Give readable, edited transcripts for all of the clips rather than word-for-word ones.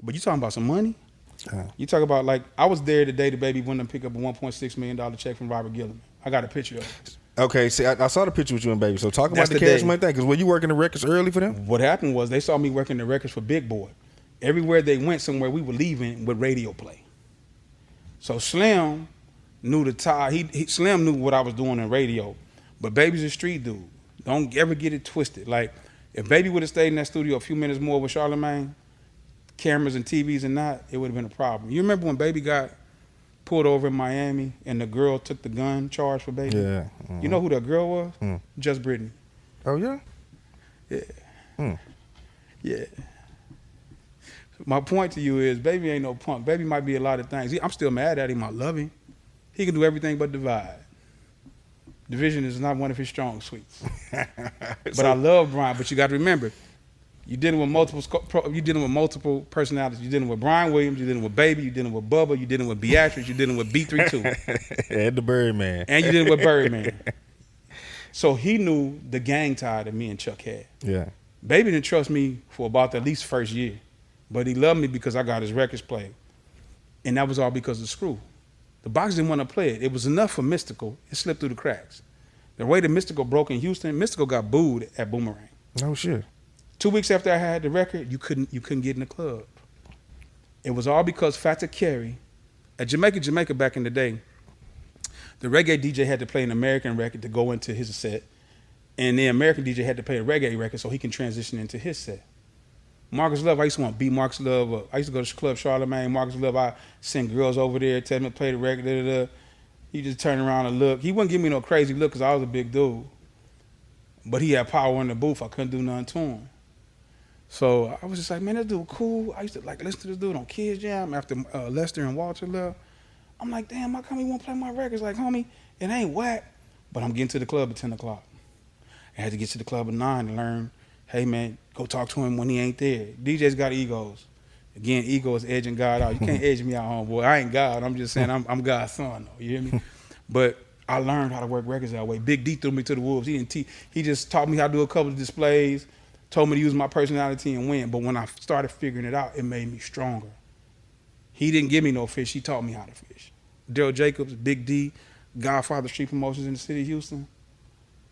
But you talking about some money? You talk about, like, I was there the day the baby went and pick up a $1.6 million check from Robert Gilliam. I got a picture of it. Okay, see, I saw the picture with you and Baby. So talk That's about the the cash day. money thing. Because were you working the records early for them? What happened was they saw me working the records for Big Boy. Everywhere they went, somewhere we were leaving with radio play. So Slim knew the tie. Slim knew what I was doing in radio, but Baby's a street dude. Don't ever get it twisted. Like, if Baby would have stayed in that studio a few minutes more with Charlamagne, cameras and TVs and that, it would have been a problem. You remember when Baby got pulled over in Miami and the girl took the gun charge for Baby? Yeah. You know who that girl was? Just Brittany. Oh, yeah? Yeah. Yeah. My point to you is, Baby ain't no punk. Baby might be a lot of things. I'm still mad at him. I love him. He can do everything but divide. Division is not one of his strong suits. But I love Brian. But you got to remember, you're dealing with multiple personalities. You're dealing with Brian Williams. You're dealing with Baby. You're dealing with Bubba. You're dealing with Beatrice. You're dealing with B32. And the Birdman. And you're dealing with Birdman. So he knew the gang tie that me and Chuck had. Yeah. Baby didn't trust me for about at least first year. But he loved me because I got his records played. And that was all because of Screw. The Box didn't want to play it. It was enough for Mystical. It slipped through the cracks. The way that Mystical broke in Houston, Mystical got booed at Boomerang. No shit. 2 weeks after I had the record, you couldn't get in the club. It was all because Fata Carey, at Jamaica back in the day, the reggae DJ had to play an American record to go into his set, and the American DJ had to play a reggae record so he can transition into his set. Marcus Love, I used to want to beat Marcus Love. I used to go to Club Charlamagne. Marcus Love, I send girls over there, tell them to play the record. Da, da, da. He just turned around and looked. He wouldn't give me no crazy look because I was a big dude. But he had power in the booth. I couldn't do nothing to him. So I was just like, man, this dude cool. I used to like listen to this dude on Kids Jam after Lester and Walter left. I'm like, damn, how come he won't play my records? Like, homie, it ain't whack. But I'm getting to the club at 10 o'clock. I had to get to the club at 9 and learn, hey, man, go talk to him when he ain't there. DJs got egos. Again, ego is edging God out. You can't edge me out, homeboy. I ain't God. I'm just saying I'm God's son, though. You hear me? But I learned how to work records that way. Big D threw me to the wolves. He just taught me how to do a couple of displays, told me to use my personality and win. But when I started figuring it out, it made me stronger. He didn't give me no fish. He taught me how to fish. Daryl Jacobs, Big D, Godfather Street Promotions in the city of Houston.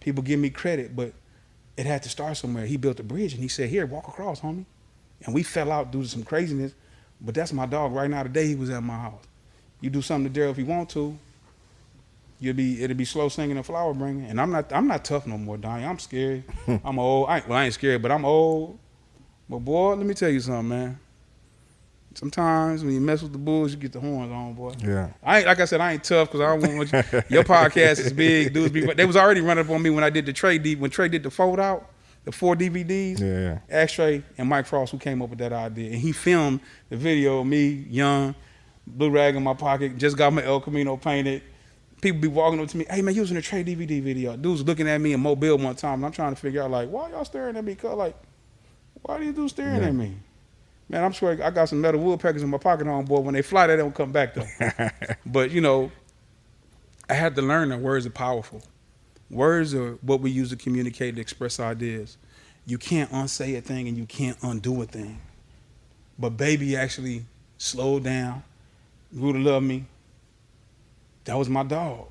People give me credit, but it had to start somewhere. He built a bridge, and he said, here, walk across, homie. And we fell out due to some craziness, but that's my dog. Right now, today, he was at my house. You do something to Daryl if you want to, it'll be slow singing and flower bringing. And I'm not tough no more, Donnie. I'm scary. I'm old. I ain't scared, but I'm old. But boy, let me tell you something, man. Sometimes when you mess with the bulls, you get the horns on, boy. Yeah. Like I said, I ain't tough because I don't want you. Your podcast is big, dudes. They was already running up on me when I did the Trey when Trey did the fold out, the 4 DVDs. Yeah. X-Ray and Mike Frost who came up with that idea, and he filmed the video of me, young, blue rag in my pocket, just got my El Camino painted. People be walking up to me, hey man, you was in the Trey DVD video. Dudes looking at me in Mobile one time, and I'm trying to figure out like, why y'all staring at me? Cause like, why do you do staring at me? Man, I'm sure I got some metal woodpeckers in my pocket, homeboy. When they fly, they don't come back, though. But, you know, I had to learn that words are powerful. Words are what we use to communicate, to express ideas. You can't unsay a thing and you can't undo a thing. But Baby actually slowed down, grew to love me. That was my dog.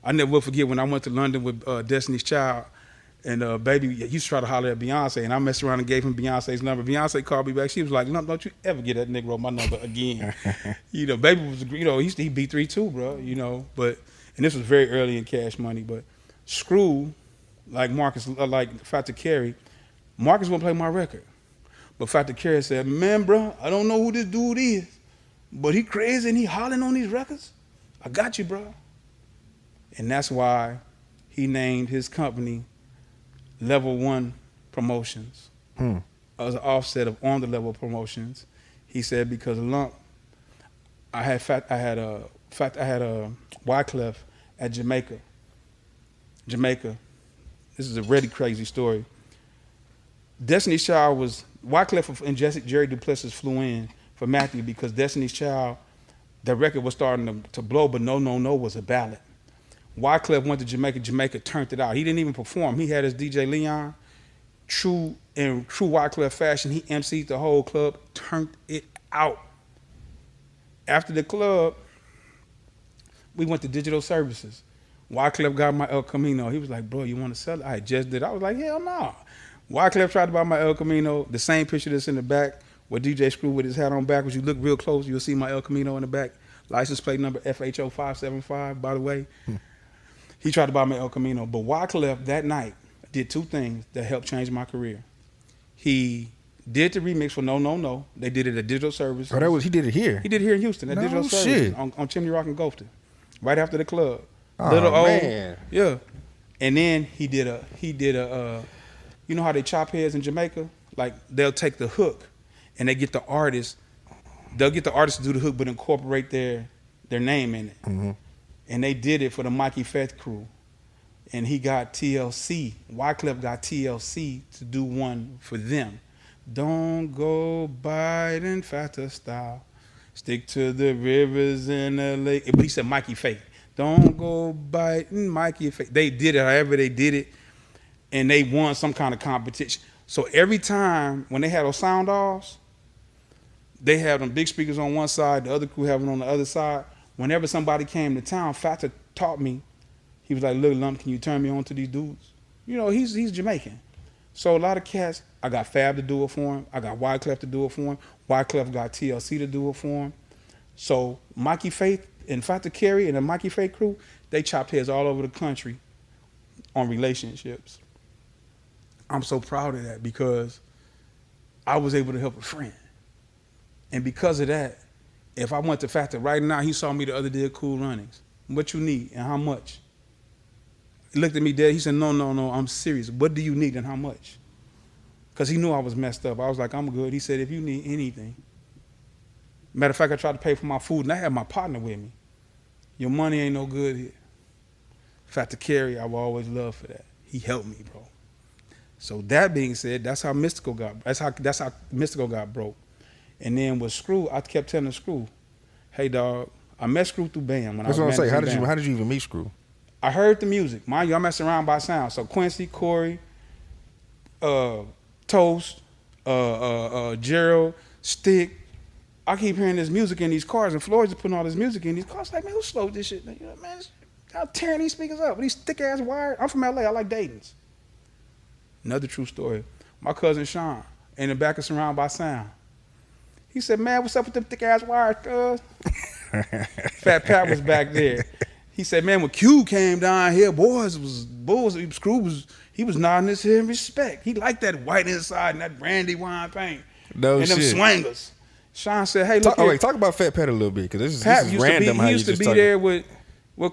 I never will forget when I went to London with Destiny's Child. And Baby used to try to holler at Beyonce, and I messed around and gave him Beyonce's number. Beyonce called me back. She was like, "No, don't you ever get that Negro my number again." You know, Baby was, you know, he beat 3 too, bro. You know, but and this was very early in Cash Money. But Screw, like Marcus, like Fata Carey, Marcus won't play my record, but Fata Carey said, "Man, bro, I don't know who this dude is, but he crazy and he hollering on these records. I got you, bro." And that's why he named his company Level 1 Promotions as an offset of On the Level Promotions. He said because Lump, I had Wyclef at Jamaica. This is a really crazy story. Destiny's Child was Wyclef and Jerry Duplessis flew in for Matthew because Destiny's Child, the record was starting to blow, but No was a ballad. Wyclef went to Jamaica. Jamaica turned it out. He didn't even perform. He had his DJ Leon. true Wyclef fashion, he emceed the whole club, turned it out. After the club, we went to digital services. Wyclef got my El Camino. He was like, bro, you want to sell it? I just did. I was like, hell no. Wyclef tried to buy my El Camino, the same picture that's in the back, where DJ Screw with his hat on backwards. You look real close, you'll see my El Camino in the back. License plate number FHO575, by the way. He tried to buy me El Camino. But Wyclef that night did two things that helped change my career. He did the remix for No No No. They did it at Digital Service. Oh, he did it here. He did it here in Houston at Digital Service shit. on Chimney Rock and Gulfton, right after the club. Oh, Little old, man. yeah. And then he did a you know how they chop heads in Jamaica? Like they'll take the hook and they get the artist. They'll get the artist to do the hook, but incorporate their name in it. Mm-hmm. And they did it for the Mikey Feth crew. And he got TLC. Wyclef got TLC to do one for them. Don't go biting faster style. Stick to the rivers and the lake. But he said Mikey Feth. Don't go biting Mikey Feth. They did it however they did it. And they won some kind of competition. So every time when they had those sound offs, they had them big speakers on one side, the other crew have them on the other side. Whenever somebody came to town, Fata taught me. He was like, look, Lump, can you turn me on to these dudes? You know, he's Jamaican. So a lot of cats, I got Fab to do it for him. I got Wyclef to do it for him. Wyclef got TLC to do it for him. So Mikey Faith and Fata Carey and the Mikey Faith crew, they chopped heads all over the country on relationships. I'm so proud of that because I was able to help a friend. And because of that, if I went to Fata right now, he saw me the other day at Cool Runnings. What you need and how much? He looked at me dead. He said, no, I'm serious. What do you need and how much? Because he knew I was messed up. I was like, I'm good. He said, if you need anything. Matter of fact, I tried to pay for my food, and I had my partner with me. Your money ain't no good here. Fata Carey, I will always love for that. He helped me, bro. So that being said, that's how Mystical got broke. And then with Screw, I kept telling Screw, hey dog, I met Screw through BAM. That's what I'm saying. How did you even meet Screw? I heard the music. Mind you, I'm messing around by sound. So Quincy, Corey, Toast, Gerald, Stick. I keep hearing this music in these cars, and Floyd's putting all this music in these cars. Like, man, who slowed this shit? You know, man, I'm tearing these speakers up with these thick ass wires. I'm from LA. I like Dayton's. Another true story. My cousin Sean in the back of Surround by Sound. He said, man, what's up with them thick ass wires, cuz? Fat Pat was back there. He said, man, when Q came down here, Screw was nodding his head in respect. He liked that white inside and that brandy wine paint. No and shit. them swangers. Sean said, hey, look talk about Fat Pat a little bit, because this is used random. He used to be there with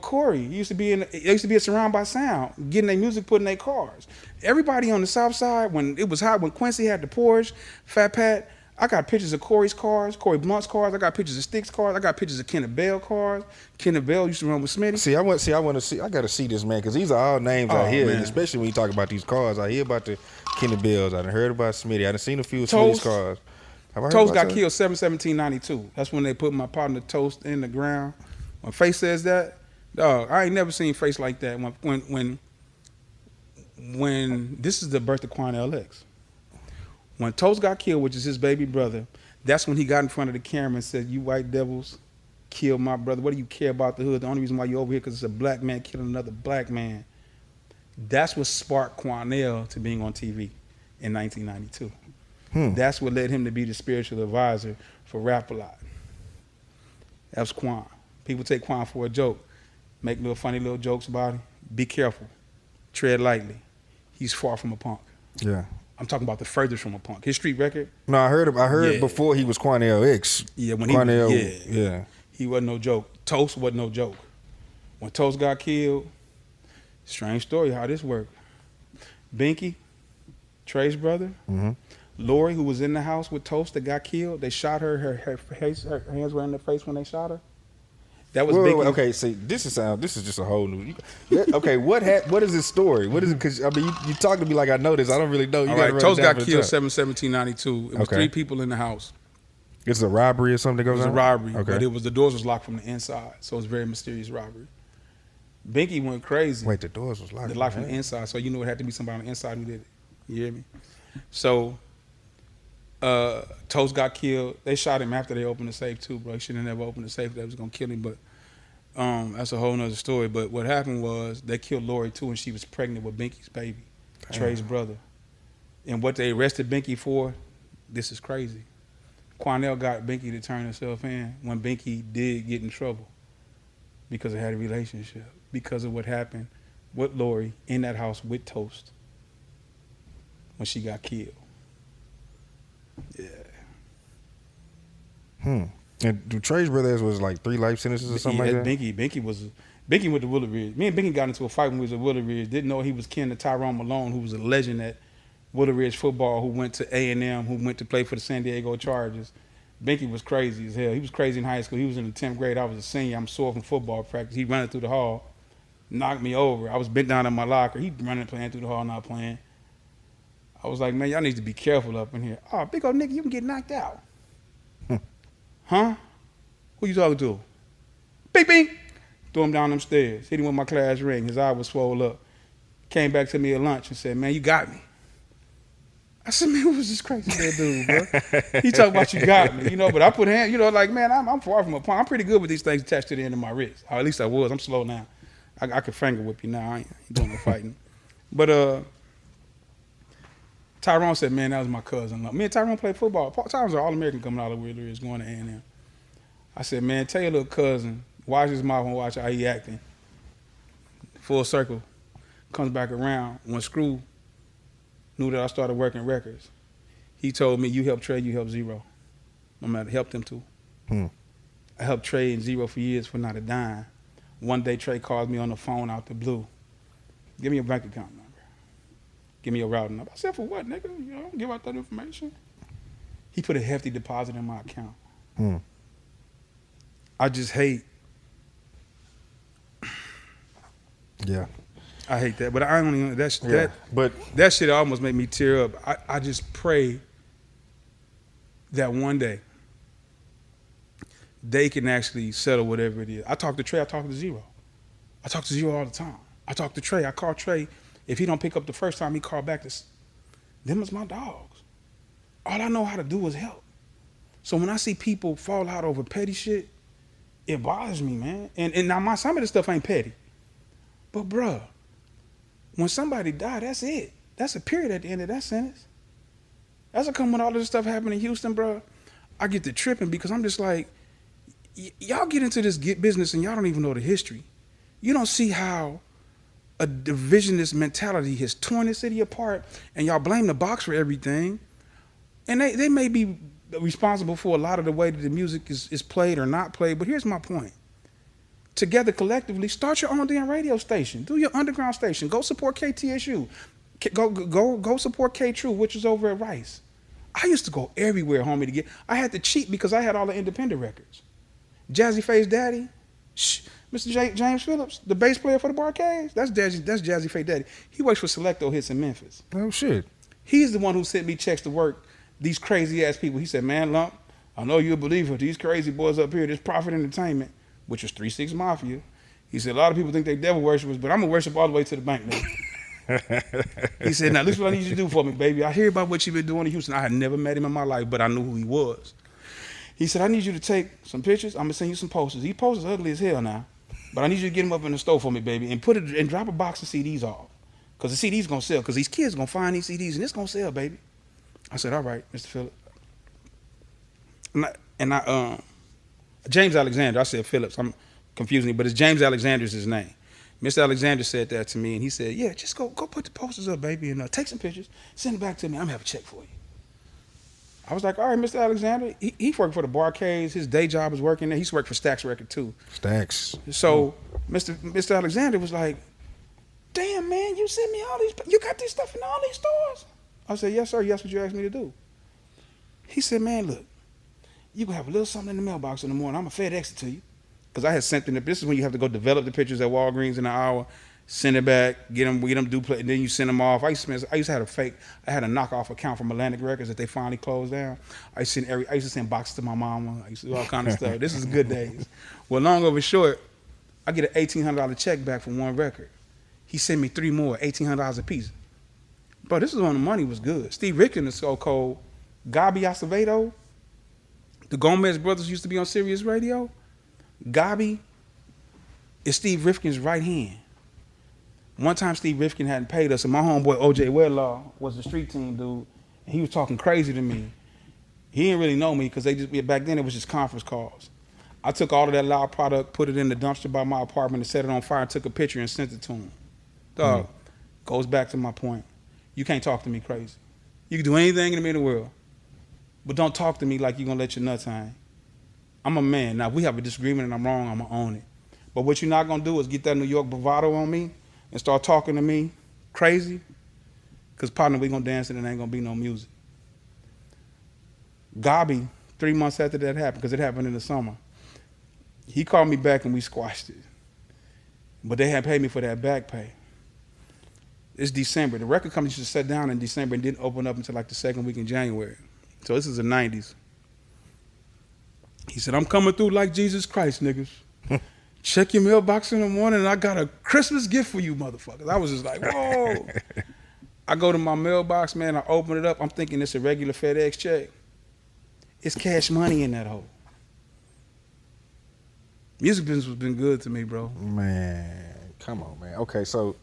Corey. He used to be at Surround by Sound, getting their music put in their cars. Everybody on the south side, when it was hot, when Quincy had the Porsche, Fat Pat, I got pictures of Corey's cars, Corey Blunt's cars. I got pictures of Stick's cars. I got pictures of Kenneth Bell cars. Kenneth Bell used to run with Smitty. I got to see this, man, because these are all names I hear, and especially when you talk about these cars. I hear about the Kenneth Bells. I done heard about Smitty. I done seen a few of Smitty's cars. Toast got killed 7/17/92. That's when they put my partner Toast in the ground. When Face says that, dog, I ain't never seen Face like that. When this is the birth of Quantell X. When Toast got killed, which is his baby brother, that's when he got in front of the camera and said, you white devils killed my brother. What do you care about the hood? The only reason why you're over here because it's a black man killing another black man. That's what sparked Quantell to being on TV in 1992. That's what led him to be the spiritual advisor for Rap-A-Lot. That's Quan. People take Quan for a joke, make funny little jokes about him. Be careful. Tread lightly. He's far from a punk. Yeah. I'm talking about the furthest from a punk. His street record. No, I heard before he was Quantell X. Yeah, when he wasn't no joke. Toast wasn't no joke. When Toast got killed, strange story how this worked. Binky, Trey's brother, Lori, who was in the house with Toast that got killed, they shot her. Her hands were in her face when they shot her. That was Binky. Okay, see, this is just a whole new. Okay, what is this story? What is it? Because I mean, you talk to me like I know this. I don't really know. You all right, Toast got killed 7/17/92. It was 3 people in the house. It's a robbery or something that goes on? It was a robbery, okay. but the doors was locked from the inside, so it was a very mysterious robbery. Binky went crazy. Wait, the doors was locked? They locked from the inside, so you knew it had to be somebody on the inside who did it. You hear me? So, Toast got killed. They shot him after they opened the safe too, bro. He should have never opened the safe. That was gonna kill him, but that's a whole nother story. But what happened was they killed Lori too, and she was pregnant with Binky's baby, Trey's brother. And what they arrested Binky for, this is crazy. Quantell got Binky to turn herself in when Binky did get in trouble because they had a relationship, because of what happened with Lori in that house with Toast when she got killed. Yeah. And Trey's brothers was like 3 life sentences or something like that? Binky went to Willard Ridge. Me and Binky got into a fight when we was at Willard Ridge. Didn't know he was kin to Tyrone Malone, who was a legend at Willard Ridge football, who went to A&M, who went to play for the San Diego Chargers. Binky was crazy as hell. He was crazy in high school. He was in the 10th grade. I was a senior. I'm sore from football practice. He running through the hall, knocked me over. I was bent down in my locker. He running, playing through the hall, not playing. I was like, man, y'all need to be careful up in here. Oh, big old nigga, you can get knocked out. Huh? Who you talking to? Bing, bing. Threw him down them stairs. Hit him with my class ring. His eye was swole up. Came back to me at lunch and said, man, you got me. I said, man, who was this crazy little dude, bro? He talking about you got me, but I put hand, like, man, I'm far from a point. I'm pretty good with these things attached to the end of my wrist. Or at least I was. I'm slow now. I can finger whip you now. I ain't doing no fighting. But Tyrone said, man, that was my cousin. Me and Tyrone played football. Tyrone's an All-American coming out of Willard Ridge going to A&M. I said, man, tell your little cousin, watch his mouth and watch how he acting. Full circle. Comes back around. When Screw knew that I started working records, he told me, you help Trey, you help Zero. No matter, helped him too. I helped Trey and Zero for years for not a dime. One day Trey calls me on the phone out the blue. Give me your bank account number. Give me your routing number. I said, for what, nigga? You don't give out that information. He put a hefty deposit in my account. I just hate. Yeah. I hate that, but I don't even. That shit almost made me tear up. I just pray that one day they can actually settle whatever it is. I talk to Trey. I talk to Zero. I talk to Zero all the time. I talk to Trey. I call Trey. If he don't pick up the first time, he call back. Them is my dogs. All I know how to do is help. So when I see people fall out over petty shit, it bothers me, man. And now some of this stuff ain't petty. But bruh, when somebody die, that's it. That's a period at the end of that sentence. That's how come when all this stuff happened in Houston, bruh, I get to tripping because I'm just like, y'all get into this business and y'all don't even know the history. You don't see how a divisionist mentality has torn this city apart, and y'all blame the box for everything. And they may be responsible for a lot of the way that the music is played or not played, but here's my point. Together, collectively, start your own damn radio station. Do your underground station. Go support KTSU. Go support K-True, which is over at Rice. I used to go everywhere, homie, I had to cheat because I had all the independent records. Jazzy Faye's daddy, Mr. James Phillips, the bass player for the Barcades, that's Jazzy Faye's daddy. He works for Selecto Hits in Memphis. Oh, shit. He's the one who sent me checks to work these crazy-ass people. He said, man, Lump, I know you're a believer. These crazy boys up here, this Profit Entertainment, which was 3-6 Mafia. He said, a lot of people think they devil worshipers, but I'm going to worship all the way to the bank now. He said, now, this is what I need you to do for me, baby. I hear about what you've been doing in Houston. I had never met him in my life, but I knew who he was. He said, I need you to take some pictures. I'm going to send you some posters. These posters ugly as hell now, but I need you to get them up in the store for me, baby, and put it and drop a box of CDs off, because the CDs going to sell, because these kids going to find these CDs, and it's going to sell, baby. I said, all right, Mr. Phillips. James Alexander, I said Phillips, I'm confusing you, but it's James Alexander's his name. Mr. Alexander said that to me, and he said, yeah, just go put the posters up, baby, and take some pictures, send it back to me, I'm going to have a check for you. I was like, all right, Mr. Alexander. He worked for the Barcades. His day job was working there. He's worked for Stax Record, too. Stax. So Mr. Alexander was like, damn, man, you sent me all these, you got this stuff in all these stores? I said, yes, sir, that's what you asked me to do. He said, man, look, you can have a little something in the mailbox in the morning. I'm going to FedEx it to you. Because I had sent them, this is when you have to go develop the pictures at Walgreens in an hour, send it back, get them duplicate, and then you send them off. I used to have I had a knockoff account from Atlantic Records that they finally closed down. I used to send boxes to my mama. I used to do all kind of stuff. This is good days. Well, long over short, I get an $1,800 check back from one record. He sent me 3 more, $1,800 a piece. Bro, this is when the money was good. Steve Rifkin is so cold. Gabi Acevedo, the Gomez brothers used to be on Sirius Radio. Gabi is Steve Rifkin's right hand. One time Steve Rifkin hadn't paid us, and my homeboy OJ Wedlaw was the street team dude, and he was talking crazy to me. He didn't really know me because back then it was just conference calls. I took all of that loud product, put it in the dumpster by my apartment and set it on fire and took a picture and sent it to him. Dog, goes back to my point. You can't talk to me crazy. You can do anything in the world, but don't talk to me like you're going to let your nuts hang. I'm a man. Now, if we have a disagreement and I'm wrong, I'm going to own it. But what you're not going to do is get that New York bravado on me and start talking to me crazy, because, partner, we going to dance and it ain't going to be no music. Gabi, 3 months after that happened, because it happened in the summer, he called me back and we squashed it. But they hadn't paid me for that back pay. It's December. The record company just sat down in December and didn't open up until like the second week in January. So this is the 90s. He said, I'm coming through like Jesus Christ, niggas. Check your mailbox in the morning and I got a Christmas gift for you, motherfuckers. I was just like, whoa. I go to my mailbox, man, I open it up. I'm thinking it's a regular FedEx check. It's cash money in that hole. Music business has been good to me, bro. Man, come on, man. Okay, so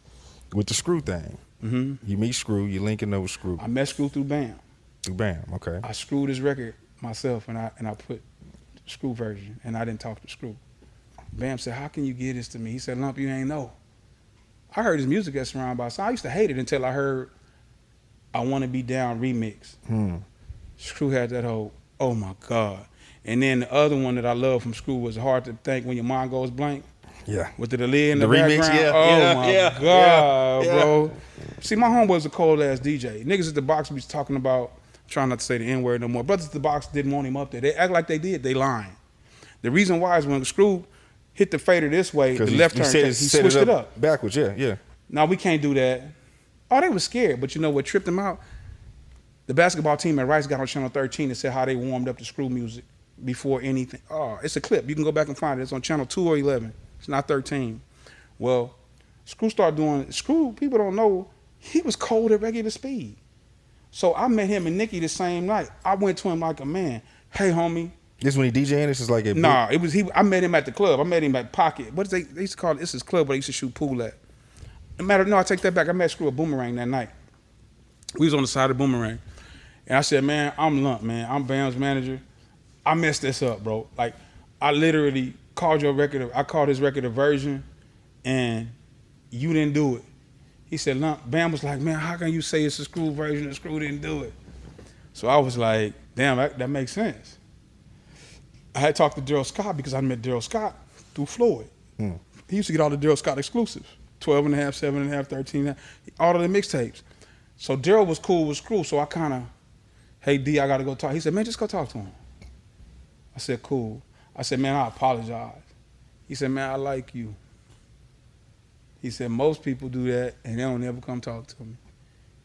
with the Screw thing, you meet Screw, you linking up with Screw. I met Screw through BAM. Through BAM, okay. I screwed his record myself, and I put Screw version, and I didn't talk to Screw. BAM said, how can you give this to me? He said, Lump, you ain't know. I heard his music get surrounded by, so I used to hate it until I heard I Want to Be Down remix. Screw had that whole, oh my God. And then the other one that I love from Screw was Hard to Think When Your Mind Goes Blank. Yeah. With the delay in the remix, background. God, bro. See, my homeboy's a cold-ass DJ. Niggas at the box be talking about, trying not to say the N-word no more. Brothers at the box didn't want him up there. They act like they did. They lying. The reason why is when Screw hit the fader this way, the left turn, he switched it up. Backwards, yeah. Now, we can't do that. Oh, they was scared. But you know what tripped them out? The basketball team at Rice got on Channel 13 and said how they warmed up to Screw music before anything. Oh, it's a clip. You can go back and find it. It's on Channel 2 or 11. It's not 13. Well, Screw started doing, Screw, people don't know, he was cold at regular speed. So I met him and Nikki the same night. I went to him like a man. Hey, homie. This when he DJing? This is like a... Nah, it was, I met him at the club. I met him at Pocket. What is they used to call it? This is club where they used to shoot pool at. No, I take that back. I met Screw at Boomerang that night. We was on the side of Boomerang. And I said, man, I'm Lump, man. I'm BAM's manager. I messed this up, bro. Like, I literally called your record, I called his record a version, and you didn't do it. He said, Lump, BAM was like, man, how can you say it's a Screw version and Screw didn't do it? So I was like, damn, that makes sense. I had talked to Daryl Scott because I met Daryl Scott through Floyd. He used to get all the Daryl Scott exclusives, 12 and a half, 7 and a half, 13 and a half, all of the mixtapes. So Daryl was cool with Screw, so I kind of, hey, D, I got to go talk. He said, man, just go talk to him. I said, cool. I said, man, I apologize. He said, man, I like you. He said, most people do that and they don't ever come talk to me.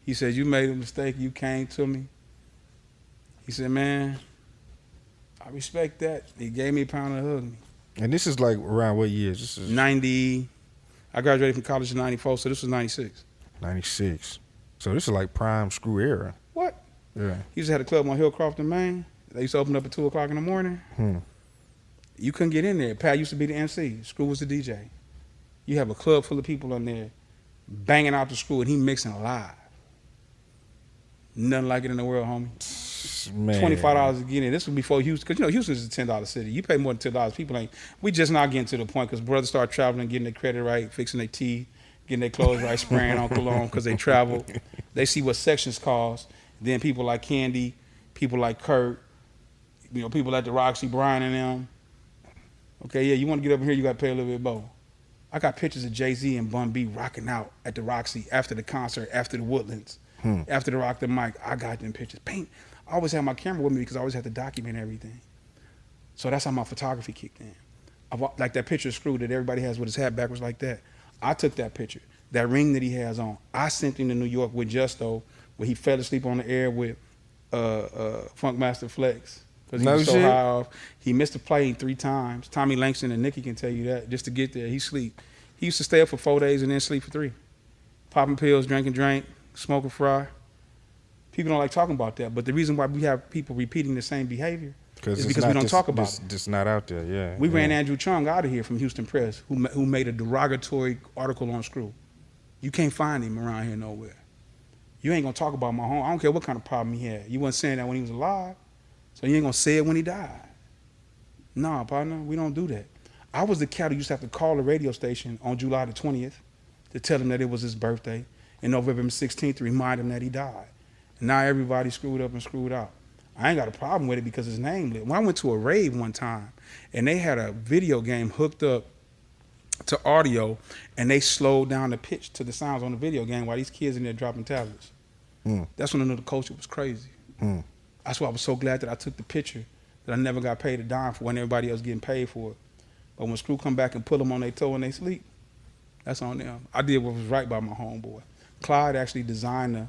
He said, you made a mistake, you came to me. He said, man, I respect that. He gave me a pound and hugged me. And this is like around what years? This is 90. I graduated from college in 94, so this was 96. 96. So this is like prime Screw era. What? Yeah. He used to have a club on Hillcroft in Maine. They used to open up at 2 o'clock in the morning. You couldn't get in there. Pat used to be the MC. Screw was the DJ. You have a club full of people in there banging out the Screw, and he mixing live. Nothing like it in the world, homie. Man. $25 to get in. This was before Houston, because you know Houston is a $10 city. You pay more than $10. People ain't. We just not getting to the point because brothers start traveling, getting their credit right, fixing their teeth, getting their clothes right, spraying on cologne because they travel. They see what sections cost. Then people like Candy, people like Kurt, you know, people like the Roxy, Brian and them. Okay, yeah, you want to get up in here, you got to pay a little bit more. I got pictures of Jay-Z and Bun B rocking out at the Roxy after the concert, after the Woodlands, after the Rock the Mic. I got them pictures. I always had my camera with me because I always had to document everything. So that's how my photography kicked in. Like that picture of Screw that everybody has with his hat backwards like that. I took that picture. That ring that he has on, I sent him to New York with Justo, where he fell asleep on the air with Funkmaster Flex. Because he was so high off. He missed a plane 3 times. Tommy Langston and Nikki can tell you that. Just to get there, he sleep. He used to stay up for 4 days and then sleep for 3. Popping pills, drinking drink, smoke and fry. People don't like talking about that. But the reason why we have people repeating the same behavior is because we don't talk about it. It's just not out there, yeah. We ran Andrew Chung out of here from Houston Press, who made a derogatory article on Screw. You can't find him around here nowhere. You ain't gonna talk about my home. I don't care what kind of problem he had. You wasn't saying that when he was alive, so you ain't gonna say it when he died. Nah, partner, we don't do that. I was the cat who used to have to call the radio station on July the 20th to tell him that it was his birthday, and November 16th to remind him that he died. And now everybody screwed up and screwed out. I ain't got a problem with it because his name lit. When I went to a rave one time, and they had a video game hooked up to audio, and they slowed down the pitch to the sounds on the video game while these kids in there dropping tablets. That's when I knew the culture was crazy. That's why I was so glad that I took the picture that I never got paid a dime for when everybody else getting paid for it. But when Screw come back and pull them on their toe when they sleep, that's on them. I did what was right by my homeboy. Clyde actually designed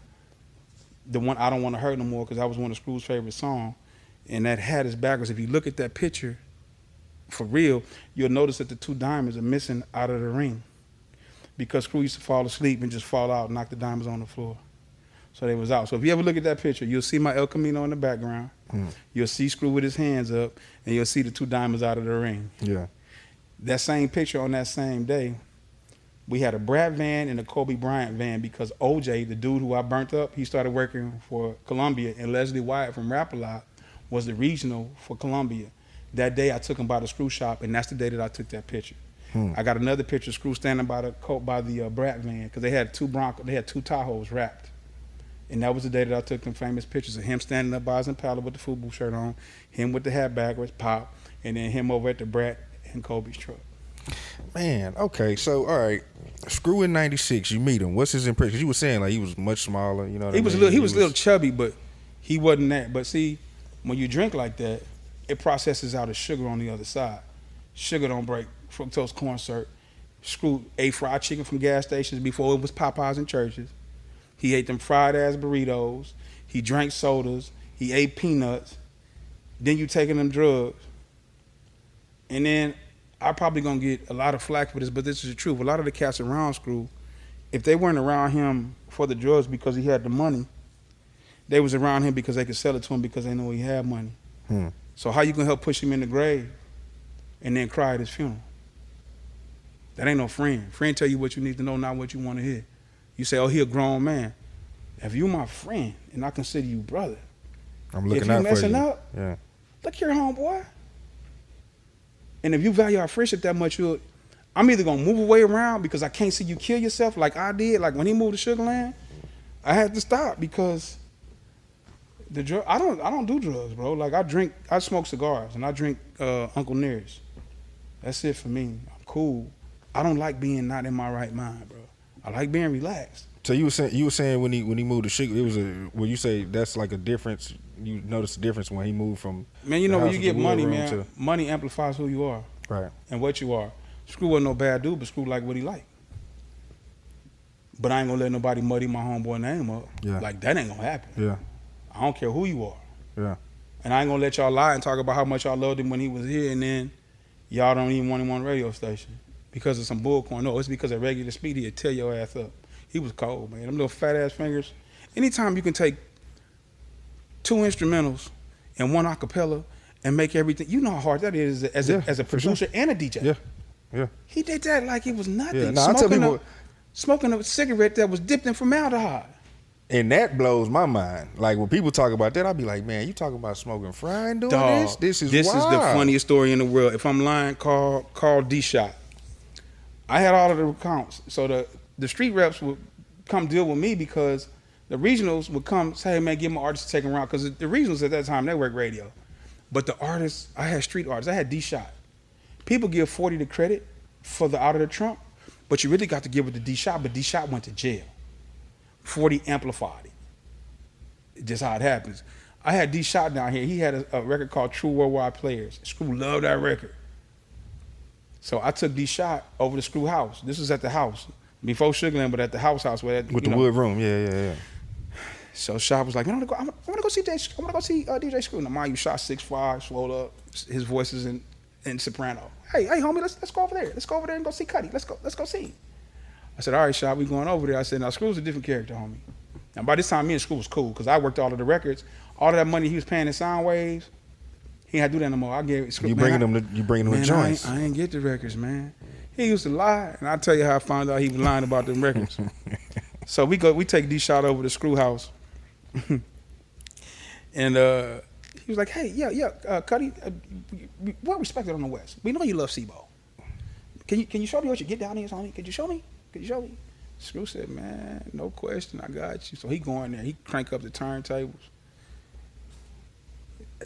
the one I Don't Want to Hurt No More, because that was one of Screw's favorite songs. And that hat is backwards. If you look at that picture, for real, you'll notice that the two diamonds are missing out of the ring, because Screw used to fall asleep and just fall out and knock the diamonds on the floor. So they was out. So if you ever look at that picture, you'll see my El Camino in the background. You'll see Screw with his hands up, and you'll see the two diamonds out of the ring. Yeah. That same picture on that same day, we had a Brad van and a Kobe Bryant van, because OJ, the dude who I burnt up, he started working for Columbia, and Leslie Wyatt from Rap-A-Lot was the regional for Columbia. That day I took him by the Screw shop, and that's the day that I took that picture. I got another picture of Screw standing by the Brat van, because they had two Tahoes wrapped. And that was the day that I took them famous pictures of him standing up by his Impala with the FUBU shirt on, him with the hat backwards, Pop, and then him over at the Brat and Kobe's truck. Man, okay, so all right, Screw in '96, you meet him. What's his impression? 'Cause you were saying like he was much smaller, you know what I mean? He was a little chubby, but he wasn't that. But see, when you drink like that, it processes out the sugar on the other side. Sugar don't break. Fructose corn syrup. Screw ate fried chicken from gas stations before it was Popeyes in churches. He ate them fried ass burritos. He drank sodas. He ate peanuts. Then you taking them drugs. And then I'm probably gonna get a lot of flack for this, but this is the truth. A lot of the cats around Screw, if they weren't around him for the drugs because he had the money, they was around him because they could sell it to him because they know he had money. So how you gonna help push him in the grave and then cry at his funeral? That ain't no friend. Friend tell you what you need to know, not what you want to hear. You say, oh, he a grown man. If you my friend and I consider you brother, I'm looking out for you. If you messing up, look here, homeboy. And if you value our friendship that much, I'm either gonna move away around because I can't see you kill yourself like I did. Like when he moved to Sugar Land, I had to stop because I don't do drugs, bro. Like I smoke cigars and I drink Uncle Nearest. That's it for me. I'm cool. I don't like being not in my right mind, bro. I like being relaxed. So you were saying when he moved to Sugar, it was you say that's like a difference. You notice the difference when he moved from. Man, you know when you get money, man, money amplifies who you are, right, and what you are. Screw wasn't no bad dude, but Screw like what he like. But I ain't gonna let nobody muddy my homeboy name up. Yeah, like that ain't gonna happen. Yeah, I don't care who you are. Yeah, and I ain't gonna let y'all lie and talk about how much y'all loved him when he was here, and then y'all don't even want him on the radio station because of some bullcorn. No, it's because at regular speed he'd tear your ass up. He was cold, man. Them little fat ass fingers. Anytime you can take 2 instrumentals and 1 acapella and make everything, you know how hard that is as a producer and a DJ. Yeah, yeah. He did that like it was nothing. Yeah. Now, I tell people, smoking a cigarette that was dipped in formaldehyde. And that blows my mind. Like when people talk about that, I'll be like, man, you talking about smoking fry and doing this? This is wild. The funniest story in the world. If I'm lying, call D-Shot. I had all of the accounts. So the street reps would come deal with me because the regionals would come say, hey, man, give my artists to take them around. Because the regionals at that time, they work radio. But the artists, I had street artists. I had D-Shot. People give 40 the credit for the Out of the Trump, but you really got to give it to D-Shot, but D-Shot went to jail. 40 amplified it. It's just how it happens. I had D-Shot down here. He had a record called True Worldwide Players. Screw loved that record. So I took D-Shot over to Screw house. This was at the house. Before Sugarland, but at the house where with the wood room, yeah. So Shop was like, man, I want to go see DJ Screw. Now mind you, Shot 6'5", swole up. His voice is in soprano. Hey, homie, let's go over there. Let's go over there and go see Cuddy. Let's go see. I said, all right, Shop, we going over there. I said, now Screw's a different character, homie. Now, by this time, me and Screw was cool because I worked all of the records. All of that money he was paying in sound waves, he had to do that no more. I gave Screw. You bringing them the joints. I ain't get the records, man. He used to lie, and I'll tell you how I found out he was lying about them records. So we take D-Shot over to Screw house. And he was like, hey, Cuddy, we're respected on the West. We know you love SIBO. Can you show me what you get down here, homie? Could you show me? Screw said, man, no question, I got you. So he go in there, he crank up the turntables.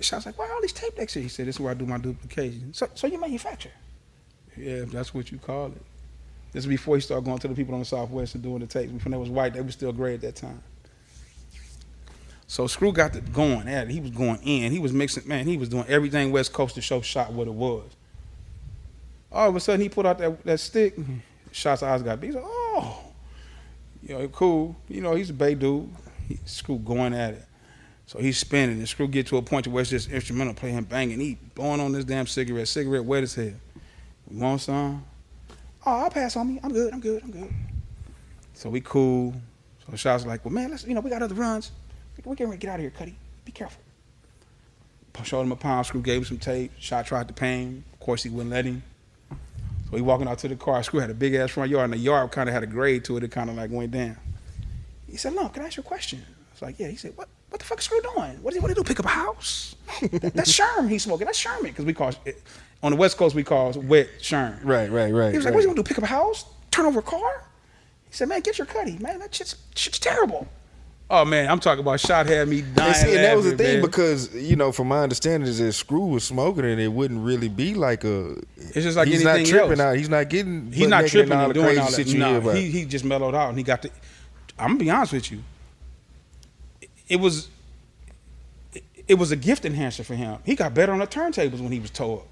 Shot's like, why all these tape decks here? He said, this is where I do my duplication. So you manufacture? Yeah, that's what you call it. This is before he started going to the people on the Southwest and doing the tapes. When they was white, they were still gray at that time. So Screw got to going at it. He was going in. He was mixing, man, he was doing everything West Coast to show Shot what it was. All of a sudden, he put out that stick. Shot's eyes got big. He's like, oh. Cool. He's a Bay dude. Screw going at it. So he's spinning. And Screw get to a point where it's just instrumental, play him banging. He blowing on this damn cigarette. Cigarette wet as hell. You want some? Oh, I'll pass on me. I'm good. So we cool. So Shot's like, well, man, let's, we got other runs. We can get out of here, Cuddy. Be careful. Showed him a pound. Screw gave him some tape. Shot tried to pay him. Of course, he wouldn't let him. So he walking out to the car. Screw had a big ass front yard, and the yard kind of had a grade to it. It kind of like went down. He said, "No, can I ask you a question?" I was like, "Yeah." He said, "What the fuck is Screw doing? What did he do? Pick up a house? That's Sherm he's smoking. That's Sherman because we call it, on the West Coast we call it wet Sherm." Right. He was like, "What you gonna do? Pick up a house? Turn over a car?" He said, "Man, get your Cuddy, man. That shit's terrible." Oh man, I'm talking about Shot had me dying. And that was the thing man. because from my understanding is that Screw was smoking and it wouldn't really be like a. It's just like he's anything not tripping else. out. He's not getting. He's not tripping all and the doing crazy all that. shit you No, hear about. he just mellowed out and he got the. I'm gonna be honest with you. It was a gift enhancer for him. He got better on the turntables when he was towed.